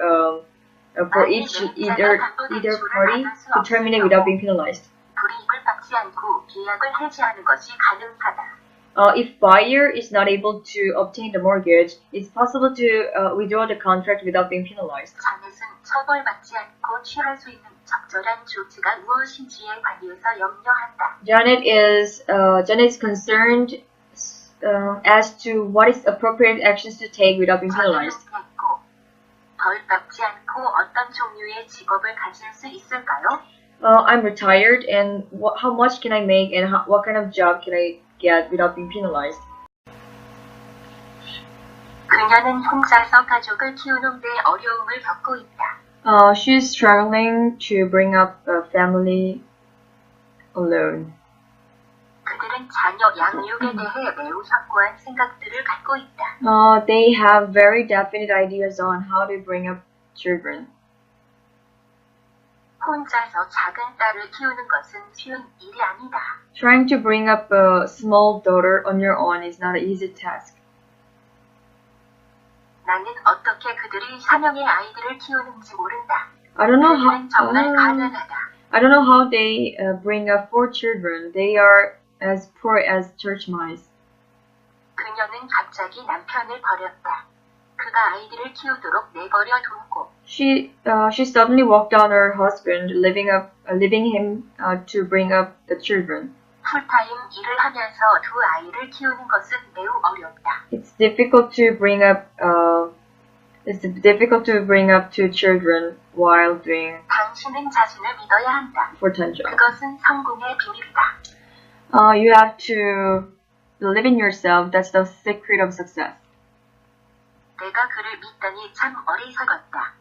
for either party to terminate without being penalized. 불이익을 받지 않고 계약을 해지하는 것이 가능하다. If buyer is not able to obtain the mortgage, it's possible to withdraw the contract without being penalized. 자넷은 처벌받지 않고 취할 수 있는 적절한 조치가 무엇인지에 관해서 염려한다. Janet is concerned as to what is appropriate actions to take without being penalized. 벌 받지 않고 어떤 종류의 직업을 가질 수 있을까요? I'm retired, and how much can I make, and what kind of job can I get without being penalized? 그녀는 혼자서 가족을 키우는 데 어려움을 겪고 있다. She's struggling to bring up a family alone. 그들은 자녀 양육에 대해 매우 확고한 생각들을 갖고 있다. They have very definite ideas on how to bring up children. 혼자서 작은 딸을 키우는 것은 쉬운 일이 아니다. Trying to bring up a small daughter on your own is not an easy task. 나는 어떻게 그들이 사명의 아이들을 키우는지 모른다. I don't know 그들은 정말 가난하다. I don't know how they bring up 4 children. They are as poor as church mice. 그녀는 갑자기 남편을 버렸다. 그가 아이들을 키우도록 내버려 두고. She suddenly walked on her husband, leaving him to bring up the children. 풀타임 일을 하면서 두 아이를 키우는 것은 매우 어렵다. It's difficult to bring up 2 children while doing 당신은 자신을 믿어야 한다. full-time job. 그것은 성공의 비밀이다. You have to believe in yourself. That's the secret of success. 내가 그를 믿더니 참 어리석었다.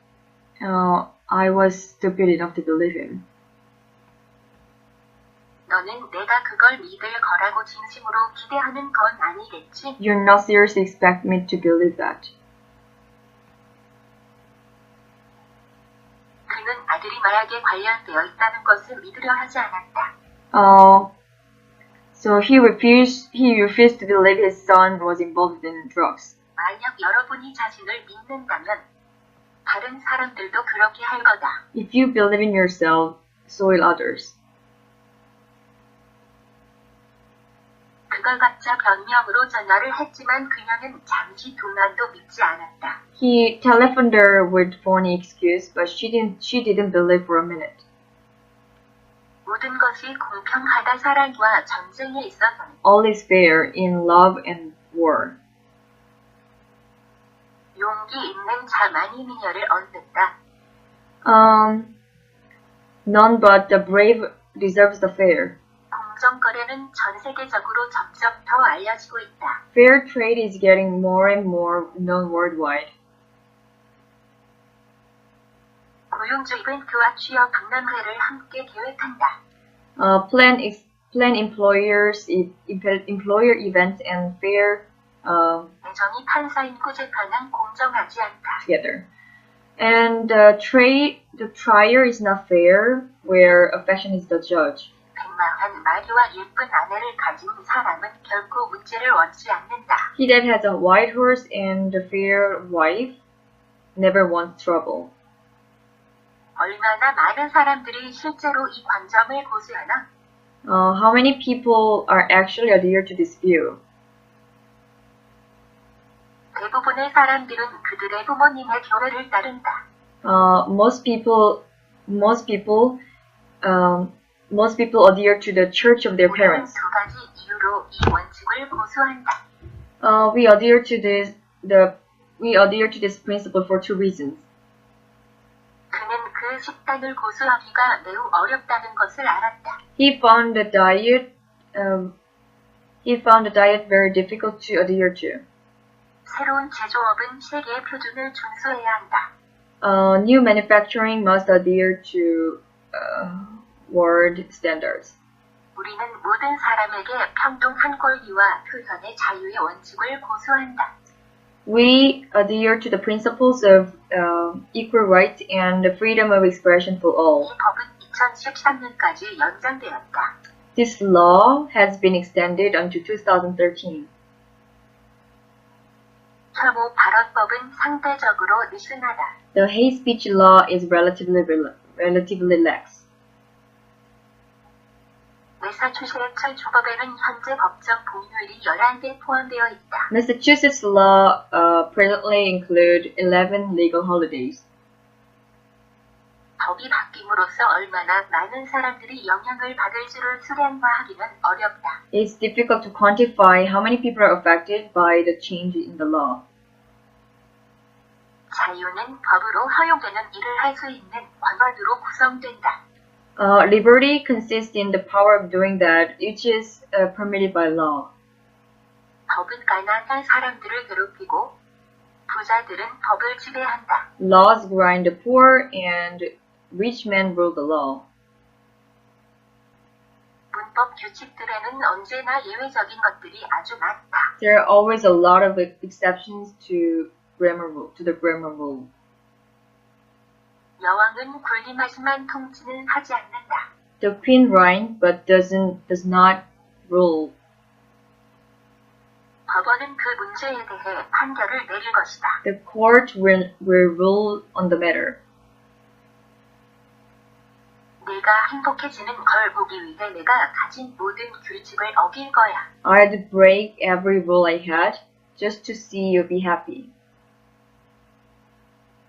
I was stupid enough to believe him. 너는 내가 그걸 믿을 거라고 진심으로 기대하는 건 아니겠지? You're not seriously expect me to believe that. 그는 아들이 마약에 관련되어 있다는 것을 믿으려 하지 않았다. So he refused to believe his son was involved in drugs. 만약 여러분이 자신을 믿는다면 다른 사람들도 그렇게 할 거다. If you believe in yourself, so will others. 그가 각자 변명으로 전화를 했지만 그녀는 잠시 동안도 믿지 않았다. He telephoned her with phony excuse, but she didn't believe for a minute. 모든 것이 공평하다 사랑과 전쟁에 있어서는 All is fair in love and war. 용기 있는 자만이 미녀를 얻는다. None but the brave deserves the fair. 공정거래는 전 세계적으로 점점 더 알려지고 있다. Fair trade is getting more and more known worldwide. 고용주입은 그와 취업 박람회를 함께 계획한다. Plan employer events and fair 애정이 판사인구 재판은 공정하지 않다. together. And the trier is not fair, where affection is the judge. 백마한 마리와 예쁜 아내를 가진 사람은 결코 문제를 얻지 않는다. He that has a white horse and a fair wife never wants trouble. 얼마나 많은 사람들이 실제로 이 관점을 고수하나? How many people are actually adhere to this view? 대부분의 사람들은 그들의 부모님의 교회를 따른다. Most people adhere to the church of their 우리는 parents. 두 가지 이유로 이 원칙을 고수한다. We adhere to this principle for two reasons. 그는 그 식단을 고수하기가 매우 어렵다는 것을 알았다. He found the diet very difficult to adhere to. 새로운 제조업은 세계의 표준을 준수해야 한다. New manufacturing must adhere to world standards. 우리는 모든 사람에게 평등한 권리와 표현의 자유의 원칙을 고수한다. We adhere to the principles of equal rights and the freedom of expression for 이 all. 법은 2013년까지 연장되었다. This law has been extended until 2013. 혐오 발언법은 상대적으로 느슨하다. The hate speech law is relatively lax. 매사추세츠 주법에는 현재 법적 공휴일이 11개 포함되어 있다. Massachusetts law presently include 11 legal holidays. 법이 바뀜으로써 얼마나 많은 사람들이 영향을 받을지를 수량화하기는 어렵다. It's difficult to quantify how many people are affected by the change in the law. 자유는 법으로 허용되는 일을 할 수 있는 권한으로 구성된다. Liberty consists in the power of doing that which is permitted by law. 법은 가난한 사람들을 괴롭히고 부자들은 법을 지배한다. Laws grind the poor and rich men rule the law. 문법 규칙들에는 언제나 예외적인 것들이 아주 많다. There are always a lot of exceptions to the grammar rule. 여왕은 군림하지만 통치는 하지 않는다. The queen reigns but does not rule. 법원은 그 문제에 대해 판결을 내릴 것이다. The court will rule on the matter. 내가 행복해지는 걸 보기 위해 내가 가진 모든 규칙을 어길 거야. I'd break every rule I had just to see you be happy.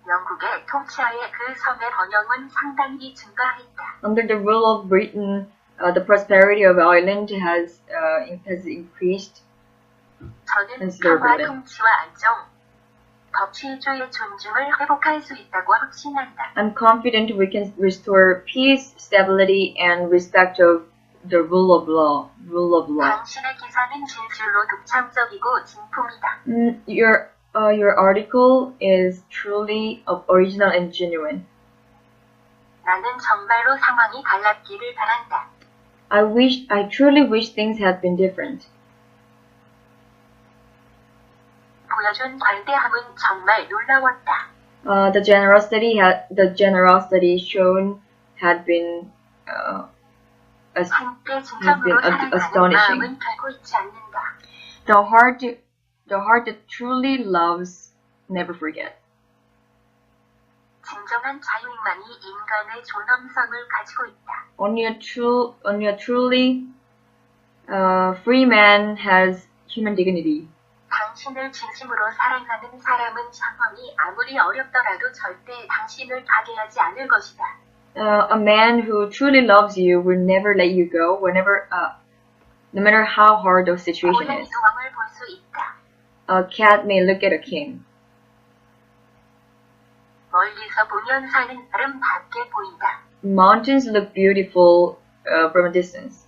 영국의 통치하에 그 섬의 번영은 상당히 증가했다. Under the rule of Britain, the prosperity of Ireland has increased 저는 considerably. 평화 통치와 안정, 법치주의 존중을 회복할 수 있다고 확신한다. I'm confident we can restore peace, stability, and respect of the rule of law. 당신의 기사는 진실로 독창적이고 진품이다. Your article is truly original and genuine. 나는 정말로 상황이 달랐기를 바란다. I truly wish things had been different. 보여준 관대함은 정말 놀라웠다. The generosity shown had been 함께 진정으로 사랑하는 astonishing. 마음은 되고 있지 않는다. The heart that truly loves never forgets. 진정한 자유인만이 인간의 존엄성을 가지고 있다. Only a truly free man has human dignity. 당신을 진심으로 사랑하는 사람은 상황이 아무리 어렵더라도 절대 당신을 가게하지 않을 것이다. A man who truly loves you will never let you go no matter how hard the situation is. 고양이도 왕을 볼 수 있다. A cat may look at a king. 멀리서 보면 산은 아름답게 보인다. Mountains look beautiful from a distance.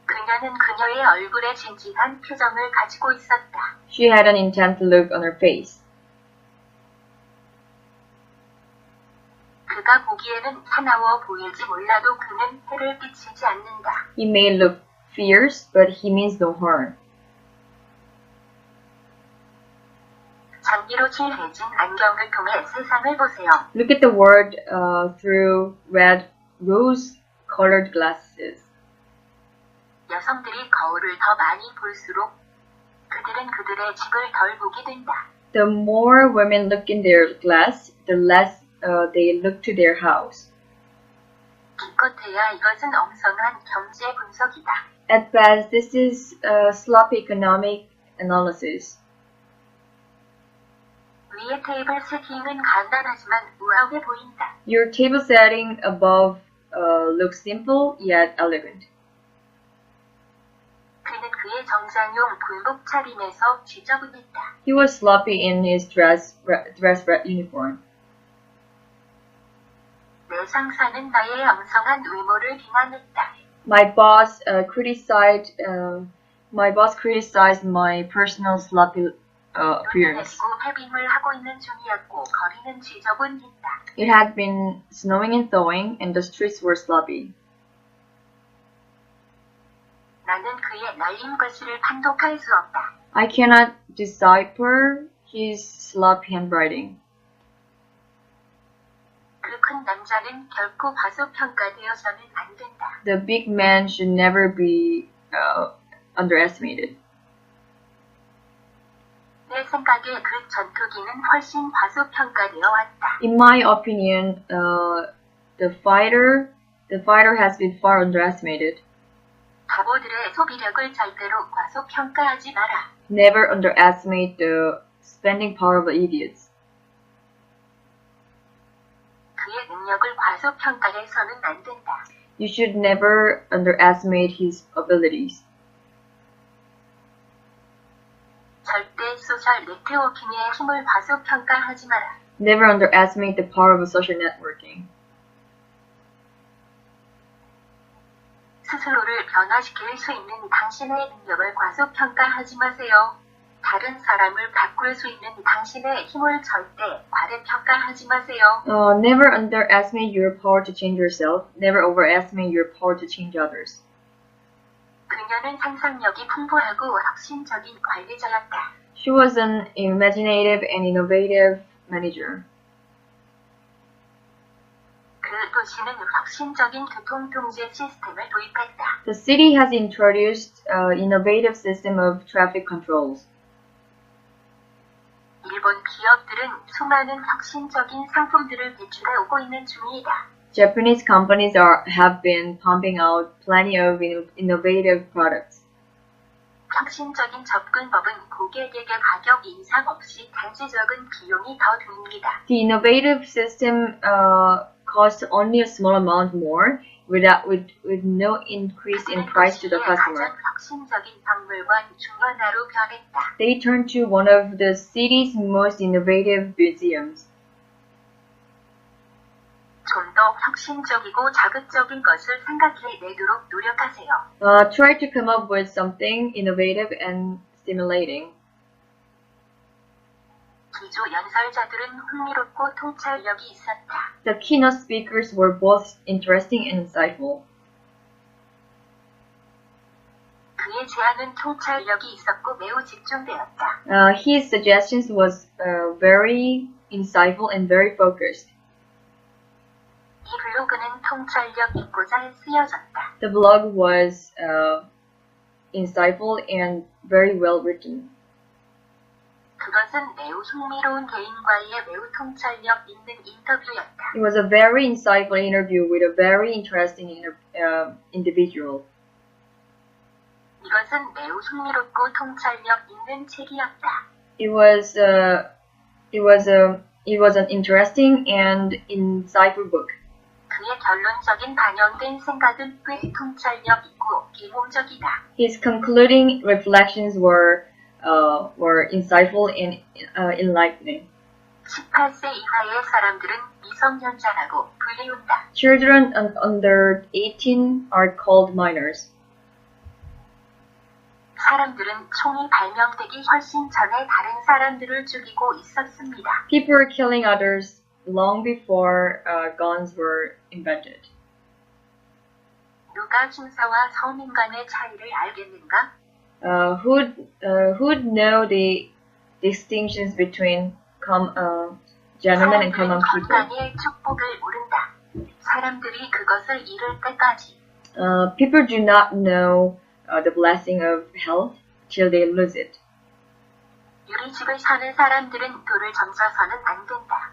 그녀는 그녀의 얼굴에 진지한 표정을 가지고 있었다. She had an intent look on her face. 그가 보기에는 사나워 보일지 몰라도 그는 해를 끼치지 않는다. He may look fierce, but he means no harm. 장미로 칠해진 안경을 통해 세상을 보세요. Look at the world through red, rose-colored glasses. 여성들이 거울을 더 많이 볼수록 그들은 그들의 집을 덜 보게 된다. The more women look in their glass, the less they look to their house. 기껏해야 이것은 엉성한 경제 분석이다. At best, this is sloppy economic analysis. 위의 테이블 세팅은 간단하지만 우아해 보인다. Your table setting above looks simple yet elegant. 그는 그의 정장용 불복 차림에서 지저분했다. He was sloppy in his dress uniform. 내 상사는 나의 엉성한 외모를 비난했다. My boss criticized my personal sloppy appearance. 내리고 해빙을 하고 있는 중이었고 거리는 지저분했다. It had been snowing and thawing, and the streets were sloppy. 나는 그의 날림 글씨를 판독할 수 없다. I cannot decipher his sloppy handwriting. 그 큰 남자는 결코 과소평가되어서는 안 된다. The big man should never be underestimated. 내 생각에 그 전투기는 훨씬 과소평가되어 왔다. In my opinion, the fighter has been far underestimated. 바보들의 소비력을 절대로 과소평가하지 마라. Never underestimate the spending power of the idiots. 그의 능력을 과소평가해서는 안 된다. You should never underestimate his abilities. 절대 소셜 네트워킹의 힘을 과소평가하지 마라. Never underestimate the power of social networking. 스스로를 변화시킬 수 있는 당신의 능력을 과소평가하지 마세요. 다른 사람을 바꿀 수 있는 당신의 힘을 절대 과대평가하지 마세요. Never underestimate your power to change yourself. Never overestimate your power to change others. 그녀는 상상력이 풍부하고 혁신적인 관리자였다. She was an imaginative and innovative manager. 그 도시는 혁신적인 교통통제 시스템을 도입했다. The city has introduced an innovative system of traffic controls. 일본 기업들은 수많은 혁신적인 상품들을 배출해 오고 있는 중이다. Japanese companies have been pumping out plenty of innovative products. 혁신적인 접근법은 고객에게 가격 인상 없이 단지적인 비용이 더 듭니다. The innovative system costs only a small amount more with no increase in price to the customer. 가장 혁신적인 박물관 중 하나로 변했다. They turned to one of the city's most innovative museums. 좀 더 혁신적이고 자극적인 것을 생각해내도록 노력하세요. Try to come up with something innovative and stimulating. 기조 연설자들은 흥미롭고 통찰력이 있었다. The keynote speakers were both interesting and insightful. 그의 제안은 통찰력이 있었고 매우 집중되었다. His suggestions was very insightful and very focused. 이 블로그는 통찰력 있고자 쓰여졌다. The blog was insightful and very well written. 그것은 매우 흥미로운 개인과의 매우 통찰력 있는 인터뷰였다. It was a very insightful interview with a very interesting individual. 이것은 매우 흥미롭고 통찰력 있는 책이었다. It was an interesting and insightful book. 그의 결론적인 반영된 생각은 꽤 통찰력 있고 계몽적이다. His concluding reflections were were insightful and enlightening. 18세 이하의 사람들은 미성년자라고 불리운다. Children under 18 are called minors. 사람들은 총이 발명되기 훨씬 전에 다른 사람들을 죽이고 있었습니다. People were killing others long before guns were invented. 누가 중사와 서민 간의 차이를 알겠는가? Who'd know the distinctions between gentlemen and common 사람들은 people? 건강의 축복을 모른다. 사람들이 그것을 잃을 때까지. People do not know the blessing of health till they lose it. 유리집을 사는 사람들은 돌을 점쳐서는 안 된다.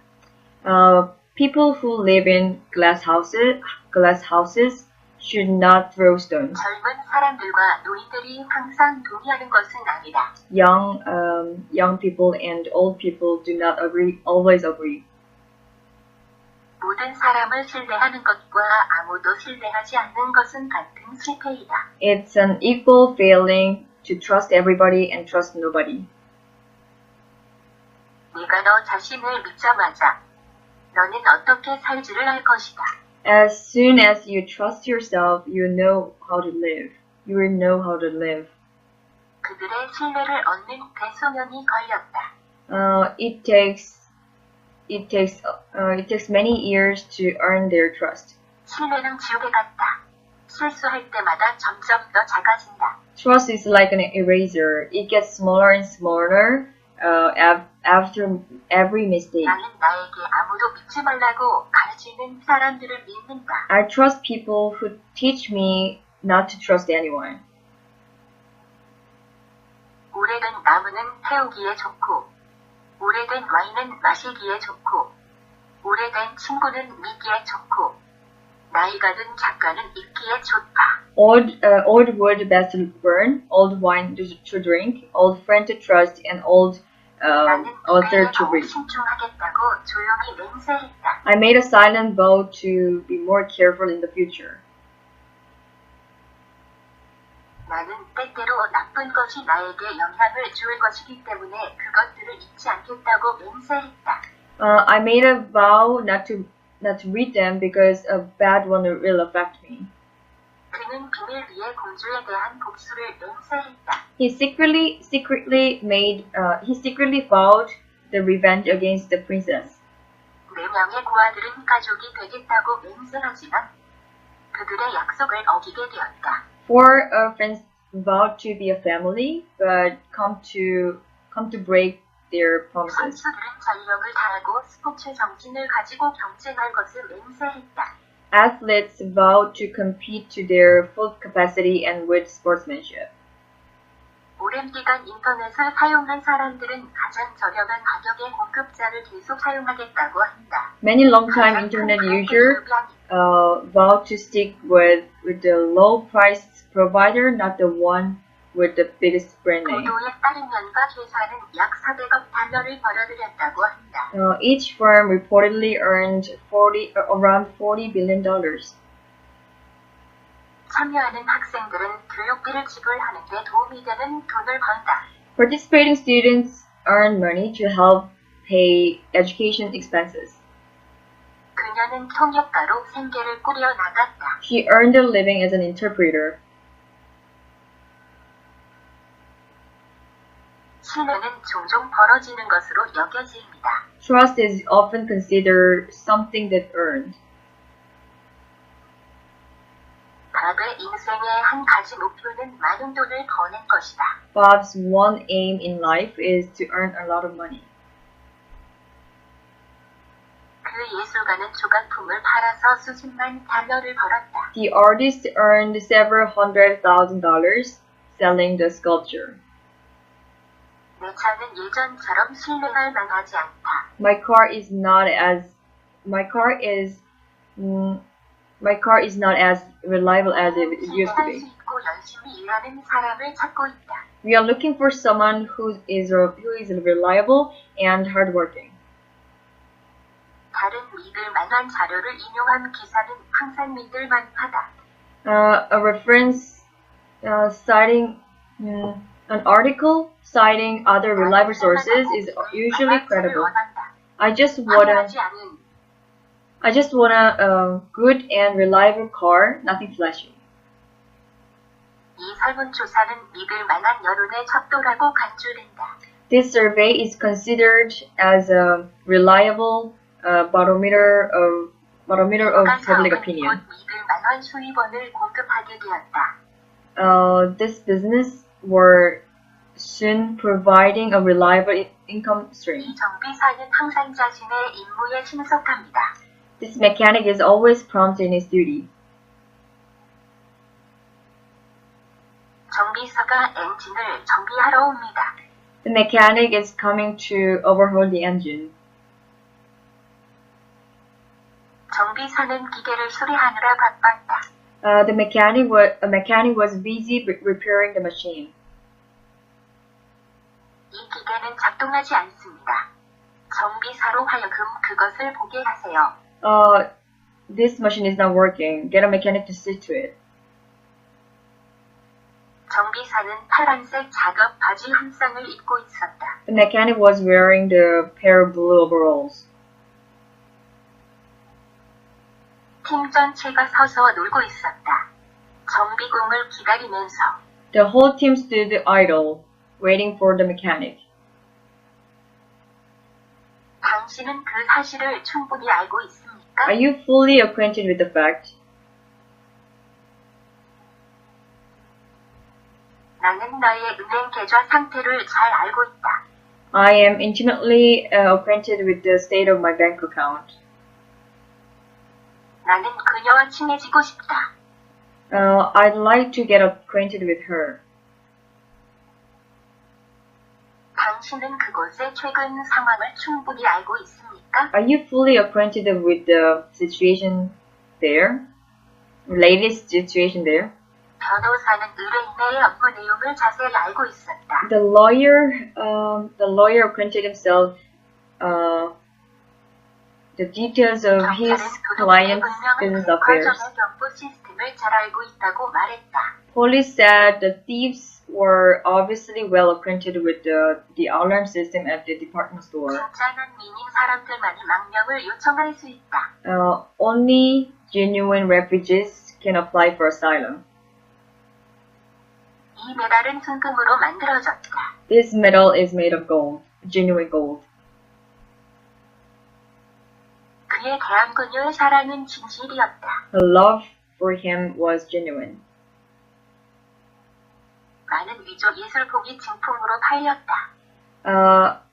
People who live in glass houses should not throw stones. 젊은 사람들과 노인들이 항상 동의하는 것은 아니다. Young people and old people do not always agree. 모든 사람을 신뢰하는 것과 아무도 신뢰하지 않는 것은 같은 실패이다. It's an equal failing to trust everybody and trust nobody. 네가 너 자신을 믿자마자 너는 어떻게 살지를 알 것이다. As soon as you trust yourself, you know how to live. You will know how to live. 그들의 신뢰를 얻는 대소년이 걸렸다. It takes many years to earn their trust. 신뢰는 지옥에 같다. 실수할 때마다 점점 더 작아진다. Trust is like an eraser. It gets smaller and smaller after every mistake. 나는 나에게 아무도 믿지 말라고 가르치는 사람들을 믿는다. I trust people who teach me not to trust anyone. 오래된 나무는 태우기에 좋고, 오래된 와인은 마시기에 좋고, 오래된 친구는 믿기에 좋고, 나이가 든 작가는 읽기에 좋다. Old wood best to burn, old wine to drink, old friend to trust, and old 나는 author 미래에 to 더욱 read. 신중하겠다고 조용히 맹세했다. I made a silent vow to be more careful in the future. 나는 때때로 나쁜 것이 나에게 영향을 줄 것이기 때문에 그것들을 잊지 않겠다고 맹세했다. I made a vow not to read them because a bad one will affect me. 그는 비밀 위에 공주에 대한 복수를 맹세했다. He secretly vowed the revenge against the princess. 4명의 고아들은 가족이 되겠다고 맹세하지만 그들의 약속을 어기게 되었다. 4 orphans vowed to be a family, but come to break their promises. 선수들은 전력을 다하고 스포츠 정신을 가지고 경쟁할 것을 맹세했다. Athletes vowed to compete to their full capacity and with sportsmanship. 오랜 기간 인터넷을 사용한 사람들은 가장 저렴한 가격의 공급자를 계속 사용하겠다고 한다. Many long-time internet users vowed to stick with the low-priced provider, not the one with the biggest brand name. 보도에 따르면과 회사는 약 400억 달러를 벌어들였다고 한다. Each firm reportedly earned around $40 billion. 참여하는 학생들은 교육비를 지불하는 데 도움이 되는 돈을 번다. Participating students earn money to help pay education expenses. 그녀는 통역가로 생계를 꾸려나갔다. She earned a living as an interpreter. 신뢰는 종종 벌어지는 것으로 여겨집니다. Trust is often considered something that's earned. 밥의 인생의 한 가지 목표는 많은 돈을 버는 것이다. Bob's one aim in life is to earn a lot of money. 그 예술가는 조각품을 팔아서 수십만 달러를 벌었다. The artist earned several $100,000 selling the sculpture. 내 차는 예전처럼 신뢰할 만하지 않다. My car is not as reliable as it used to 신뢰할 수 be. 있고 열심히 일하는 사람을 찾고 있다. We are looking for someone who is reliable and hardworking. 다른 믿을 만한 자료를 인용한 기사는 항상 믿을 만하다. A reference citing An article citing other reliable sources is usually credible. I just want a good and reliable car, nothing flashy. 이 설문조사는 믿을 만한 여론의 척도라고 간주된다. This survey is considered as a reliable barometer of public opinion. 곧 믿을 만한 수입원을 공급하게 되었다. This business were soon providing a reliable income stream. 이 정비사는 항상 자신의 임무에 신속합니다. This mechanic is always prompt in his duty. 정비사가 엔진을 정비하러 옵니다. The mechanic is coming to overhaul the engine. 정비사는 기계를 수리하느라 바빴다. The mechanic was busy repairing the machine. 이 기계는 작동하지 않습니다. 정비사로 하여금 그것을 보게 하세요. This machine is not working. Get a mechanic to see to it. 정비사는 파란색 작업 바지 한 쌍을 입고 있었다. The mechanic was wearing the pair of blue overalls. 팀 전체가 서서 놀고 있었다. 정비공을 기다리면서 The whole team stood idle, waiting for the mechanic. 당신은 그 사실을 충분히 알고 있습니까? Are you fully acquainted with the fact? 나는 너의 은행 계좌 상태를 잘 알고 있다. I am intimately acquainted with the state of my bank account. 나는 그녀와 친해지고 싶다. I'd like to get acquainted with her. 당신은 그곳의 최근 상황을 충분히 알고 있습니까? Are you fully acquainted with the situation there? Latest situation there? 변호사는 의뢰인의 업무 내용을 자세히 알고 있었다. The lawyer acquainted himself the details of his client's business affairs. 경보 시스템을 잘 알고 있다고 말했다. Police said the thieves were obviously well acquainted with the alarm system at the department store. 진짜 난민인 사람들만이 망명을 요청할 수 있다. Only genuine refugees can apply for asylum. 이 메달은 순금으로 만들어졌다. This medal is made of gold, genuine gold. 그의 대한 그녀의 사랑은 진실이었다. Her love for him was genuine. 많은 위조 예술품이 증품으로 팔렸다.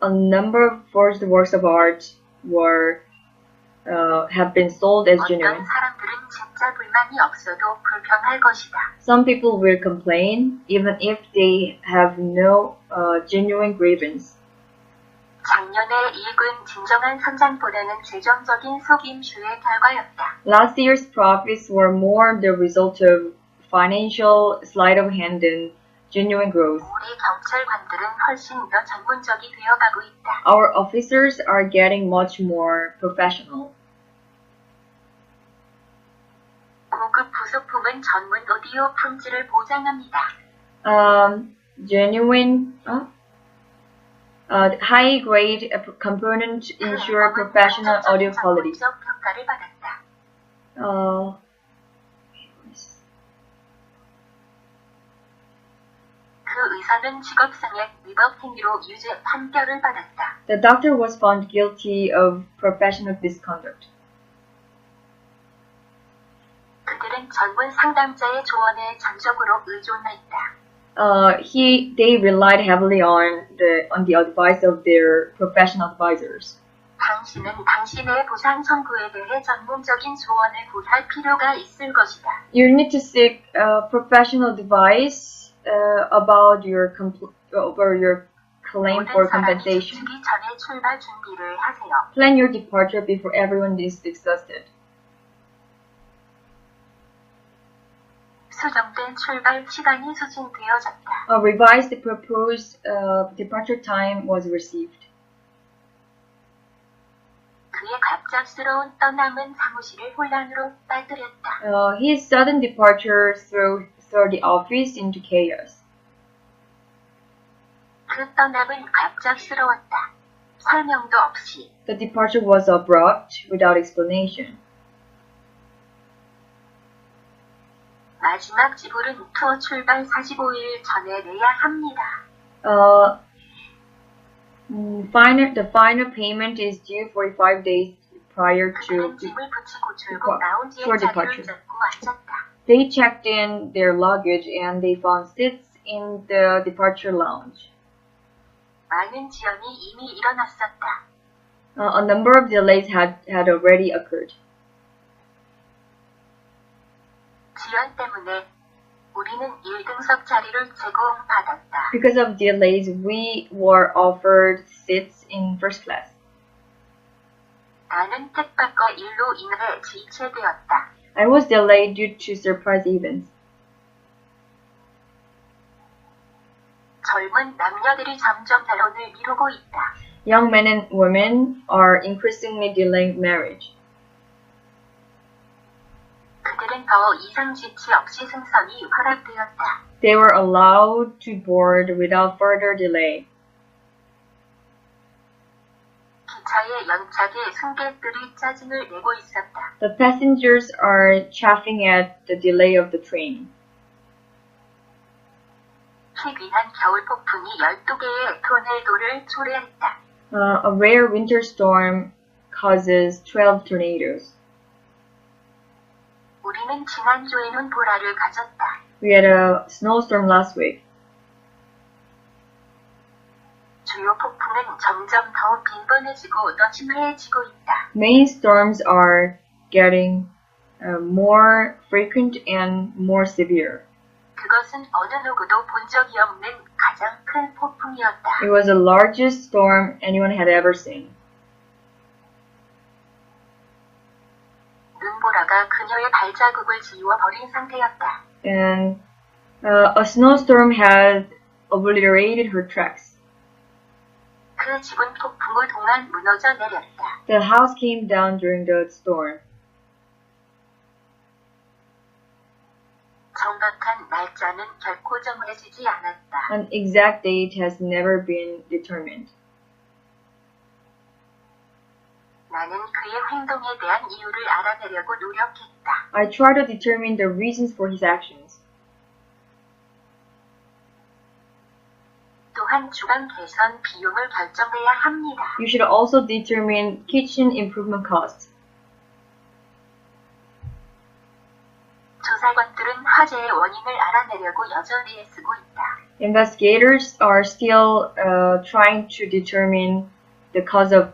A number of forged works of art have been sold as genuine. 어떤 사람들은 진짜 불만이 없어도 불평할 것이다. Some people will complain even if they have no genuine grievance. 작년에 이익은 진정한 성장보다는 재정적인 속임수의 결과였다. Last year's profits were more the result of financial sleight of hand than genuine growth. 우리 경찰관들은 훨씬 더 전문적이 되어가고 있다. Our officers are getting much more professional. 고급 부속품은 전문 오디오 품질을 보장합니다. High-grade components ensure professional audio quality. 평가를 받았다. 그 의사는 직업상의 위법 행위로 유죄 판결을 받았다. The doctor was found guilty of professional misconduct. 그들은 전문 상담자의 조언에 전적으로 의존했다. They relied heavily on the advice of their professional advisors. 당신은 당신의 보상 청구에 대해 전문적인 조언을 구할 필요가 있을 것이다. You need to seek professional advice about your claim for compensation. 주기 전에 출발 준비를 하세요. Plan your departure before everyone is exhausted. 수정된 출발 시간이 수신되어졌다. A revised proposed departure time was received. 그의 갑작스러운 떠남은 사무실을 혼란으로 빠뜨렸다. His sudden departure threw the office into chaos. 그 떠남은 갑작스러웠다. 설명도 없이. The departure was abrupt, without explanation. 마지막 지불은 투어 출발 45일 전에 내야 합니다. The final payment is due 45 days prior 그들은 to 짐을 붙이고 출국 라운지에 for 자리를 departure. 잡고 앉았다. They checked in their luggage and they found seats in the departure lounge. 많은 지연이 이미 일어났었다. A number of delays had already occurred. 지연 때문에 우리는 1등석 자리를 제공받았다. Because of delays, we were offered seats in first class. 나는 뜻밖의 일로 인해 지체되었다. I was delayed due to surprise events. 젊은 남녀들이 점점 결혼을 미루고 있다. Young men and women are increasingly delaying marriage. 그들은 더 이상 지체 없이 승선이 허락되었다. They were allowed to board without further delay. 기차의 연착에 승객들이 짜증을 내고 있었다. The passengers are chafing at the delay of the train. 희귀한 겨울 폭풍이 12개의 토네이도를 초래했다. A rare winter storm causes 12 tornadoes. 우리는 지난주에는 보라를 가졌다. We had a snowstorm last week. 주요 폭풍은 점점 더 빈번해지고 더 심해지고 있다. Main storms are getting more frequent and more severe. 그것은 어느 누구도 본 적이 없는 가장 큰 폭풍이었다. It was the largest storm anyone had ever seen. 눈보라가 그녀의 발자국을 지워버린 상태였다. And a snowstorm had obliterated her tracks. 그 집은 폭풍을 동안 무너져 내렸다. The house came down during the storm. 정확한 날짜는 결코 정해지지 않았다. An exact date has never been determined. 나는 그의 행동에 대한 이유를 알아내려고 노력했다. I tried to determine the reasons for his actions. 또한 주방 개선 비용을 결정해야 합니다. You should also determine kitchen improvement costs. 조사관들은 화재의 원인을 알아내려고 여전히 애쓰고 있다. Investigators are still trying to determine the cause of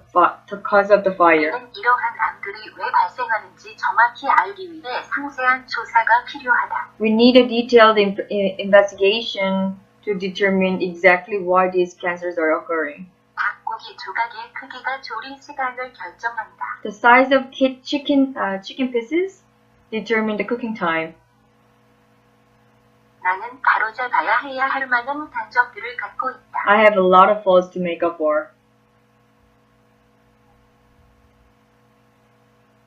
the fire. 우리는 이러한 암들이 왜 발생하는지 정확히 알기 위해 상세한 조사가 필요하다. We need a detailed investigation to determine exactly why these cancers are occurring. 닭고기 조각의 크기가 조리 시간을 결정한다. The size of chicken pieces determine the cooking time. 나는 바로잡아야 해야 할 많은 단점들을 갖고 있다. I have a lot of faults to make up for.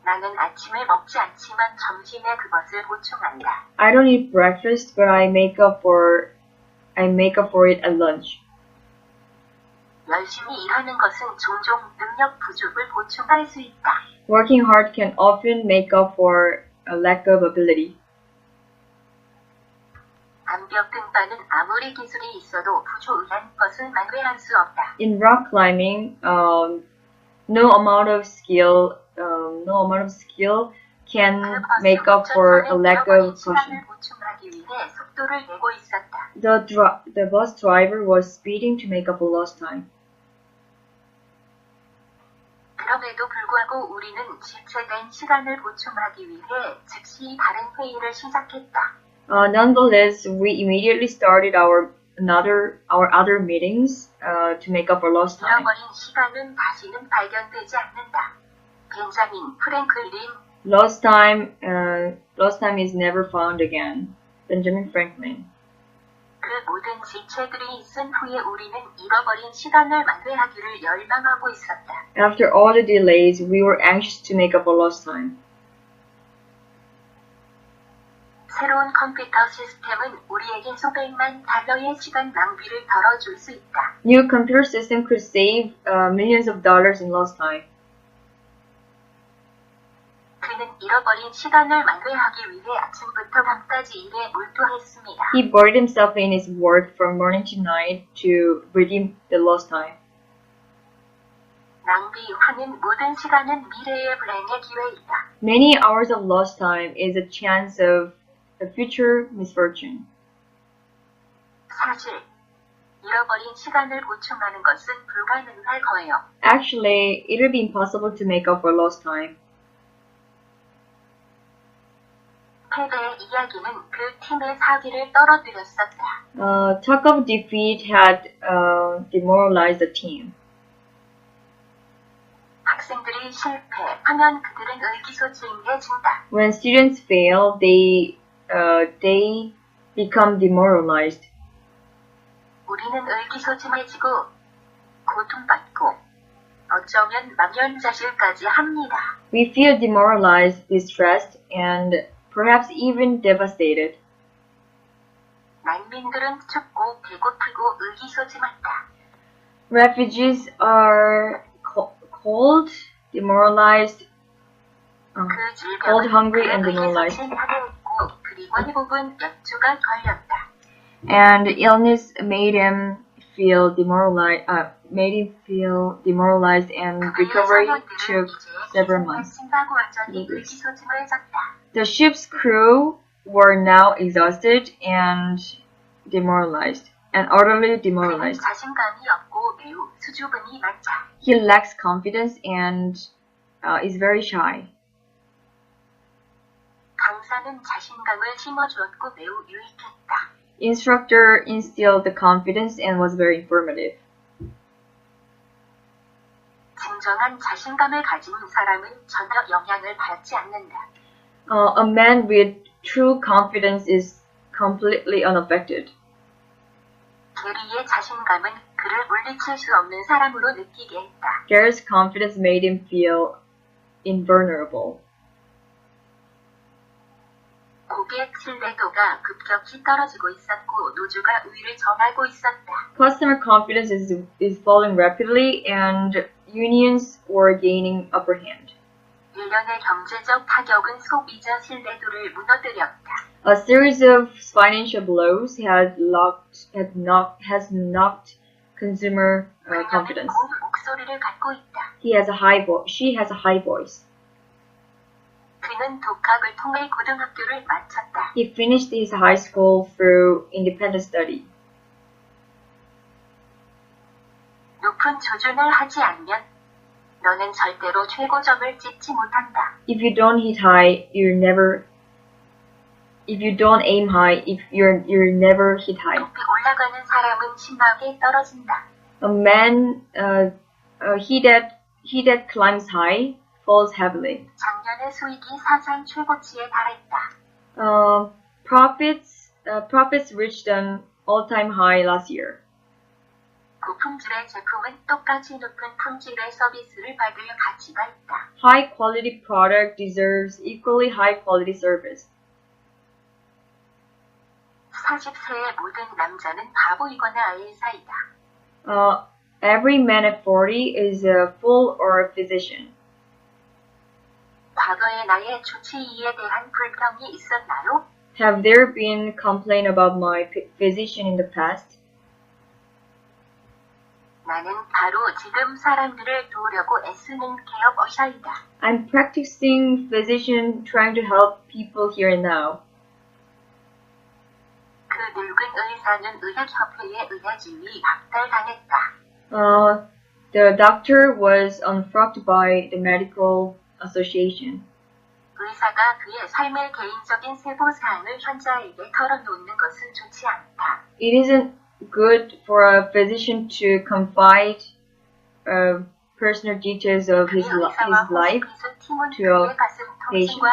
나는 아침을 먹지 않지만 점심에 그것을 보충한다. I don't eat breakfast, but I make up for it at lunch. 열심히 일하는 것은 종종 능력 부족을 보충할 수 있다. Working hard can often make up for a lack of ability. 암벽 등반은 아무리 기술이 있어도 부조의한 것은 만회할 수 없다. In rock climbing, no amount of skill can make up for a lack of caution. 시간을 보충하기 위해 속도를 내고 있었다. The bus driver was speeding to make up for lost time. 그럼에도 불구하고 우리는 지체된 시간을 보충하기 위해 즉시 다른 회의를 시작했다. Nonetheless, we immediately started our other meetings to make up for lost time. 잃어버린 시간은 다시는 발견되지 않는다. 벤자민 프랭클린 Lost time is never found again. Benjamin Franklin. 그 모든 지체들이 있은 후에 우리는 잃어버린 시간을 만회하기를 열망하고 있었다. After all the delays, we were anxious to make up for lost time. 새로운 컴퓨터 시스템은 우리에게 수백만 달러의 시간 낭비를 덜어줄 수 있다. New computer system could save millions of dollars in lost time. 그는 잃어버린 시간을 만회하기 위해 아침부터 밤까지 일에 몰두했습니다. He buried himself in his work from morning to night to redeem the lost time. 낭비하는 모든 시간은 미래의 불행의 기회이다. Many hours of lost time is a chance of a future misfortune. 사실 잃어버린 시간을 보충하는 것은 불가능할 거예요. Actually, it will be impossible to make up for lost time. 패배의 이야기는 그 팀의 사기를 떨어뜨렸었다. Talk of defeat had demoralized the team. 학생들이 실패하면 그들은 의기소침해진다. When students fail, they become demoralized. 우리는 의기소침해지고 고통받고 어쩌면 망연자실까지 합니다. We feel demoralized, distressed, and perhaps even devastated. 난민들은 춥고 배고프고 의기소침하다. Refugees are cold, demoralized, 그 질병은 cold, hungry, and 그를 demoralized. 의기소침하게 했고 그리고 대부분 몇 주가 걸렸다. And illness made him feel demoralized. And recovery took several months. 신바고 완전히 의기소침해졌다. The ship's crew were now exhausted and demoralized, and utterly 그는 demoralized. 자신감이 없고 매우 수줍음이 많다. He lacks confidence and is very shy. 강사는 자신감을 심어주었고 매우 유익했다. Instructor instilled the confidence and was very informative. 진정한 자신감을 가진 사람은 전혀 영향을 받지 않는다. A man with true confidence is completely unaffected. 게리의 자신감은 그를 물리칠 수 없는 사람으로 느끼게 했다. Gary's confidence made him feel invulnerable. 고객 신뢰도가 급격히 떨어지고 있었고 노조가 우위를 점하고 있었다. Customer confidence is falling rapidly and unions were gaining upper hand. 일련의 경제적 타격은 소비자 신뢰도를 무너뜨렸다. A series of financial blows has knocked consumer confidence. 고운 목소리를 갖고 있다. She has a high voice. 그는 독학을 통해 고등학교를 마쳤다. He finished his high school through independent study. 높은 조준을 하지 않으면 너는 절대로 최고점을 찍지 못한다. If you don't hit high, if you don't aim high, you're never hit high. 높이 올라가는 사람은 심하게 떨어진다. A man, he that climbs high falls heavily. 작년의 수익이 사상 최고치에 달했다. Profits reached an all-time high last year. 고품질의 제품은 똑같이 높은 품질의 서비스를 받을 가치가 있다. High quality product deserves equally high quality service. 40세의 모든 남자는 바보이거나 의사이다. Every man at 40 is a fool or a physician. 과거의 나의 주치의에 대한 불평이 있었나요? Have there been complaint about my physician in the past? 나는 바로 지금 사람들을 도우려고 애쓰는 개업 의사이다. I'm practicing physician trying to help people here and now. 그 늙은 의사는 의학협회에 의해 진리 박탈당했다. The doctor was unfrocked by the medical association. 의사가 그의 삶의 개인적인 세부사항을 환자에게 털어놓는 것은 좋지 않다. It isn't good for a physician to confide personal details of his life to a patient.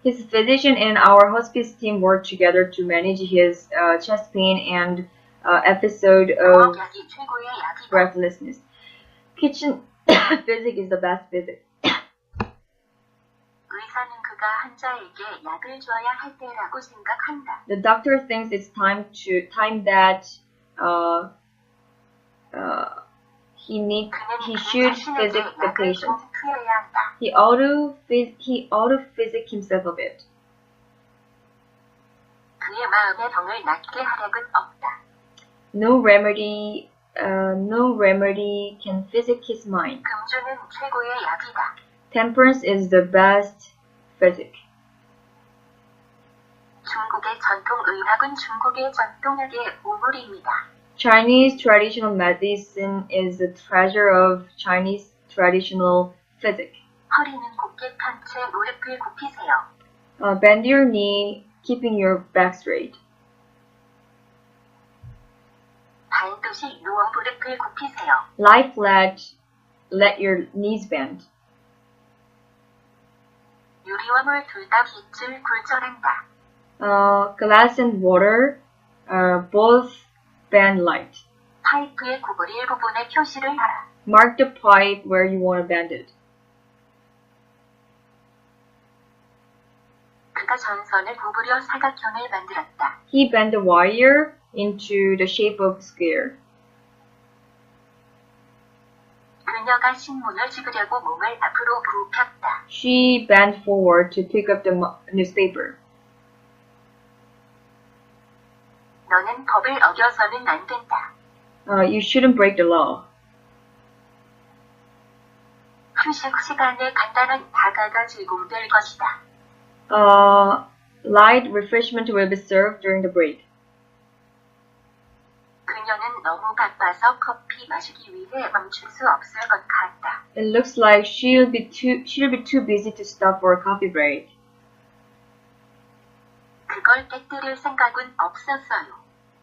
His physician and our hospice team work together to manage his chest pain and episode of breathlessness. Kitchen physics is the best physics. 의사는 그가 환자에게 약을 줘야 할 때라고 생각한다. The doctor thinks it's time that he should physic the patient. He ought to physic himself a bit. 그의 마음의 병을 낫게 하력은 없다. No remedy can physic his mind. 금주는 최고의 약이다. Temperance is the best physic. 중국의 전통 의학은 중국의 전통학의 보물입니다. Chinese traditional medicine is the treasure of Chinese traditional physic. 허리는 곧게 편 채 무릎을 굽히세요. Bend your knee, keeping your back straight. 반드시 누워 무릎을 굽히세요. Lie flat, let your knees bend. 유리와 물 둘 다 빛을 굴절한다. Glass and water both bend light. 파이프의 구부릴 부분에 표시를 하라. Mark the pipe where you want to bend it. 그가 전선을 구부려 사각형을 만들었다. He bent the wire into the shape of a square. 그녀가 신문을 집으려고 몸을 앞으로 굽혔다. She bent forward to pick up the newspaper. 너는 법을 어겨서는 안 된다. You shouldn't break the law. 휴식 시간에 간단한 다가가 제공될 것이다. Light refreshment will be served during the break. 그녀는 너무 바빠서 커피 마시기 위해 멈출 수 없을 것 같다. It looks like she'll be too busy to stop for a coffee break. 그걸 깨뜨릴 생각은 없었어요.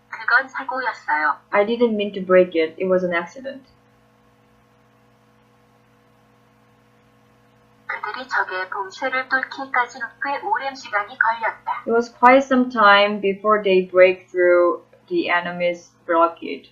그건 사고였어요. I didn't mean to break it. It was an accident. 그들이 적의 봉쇄를 뚫기까지는 꽤 오랜 시간이 걸렸다. It was quite some time before they break through the enemy's blockade.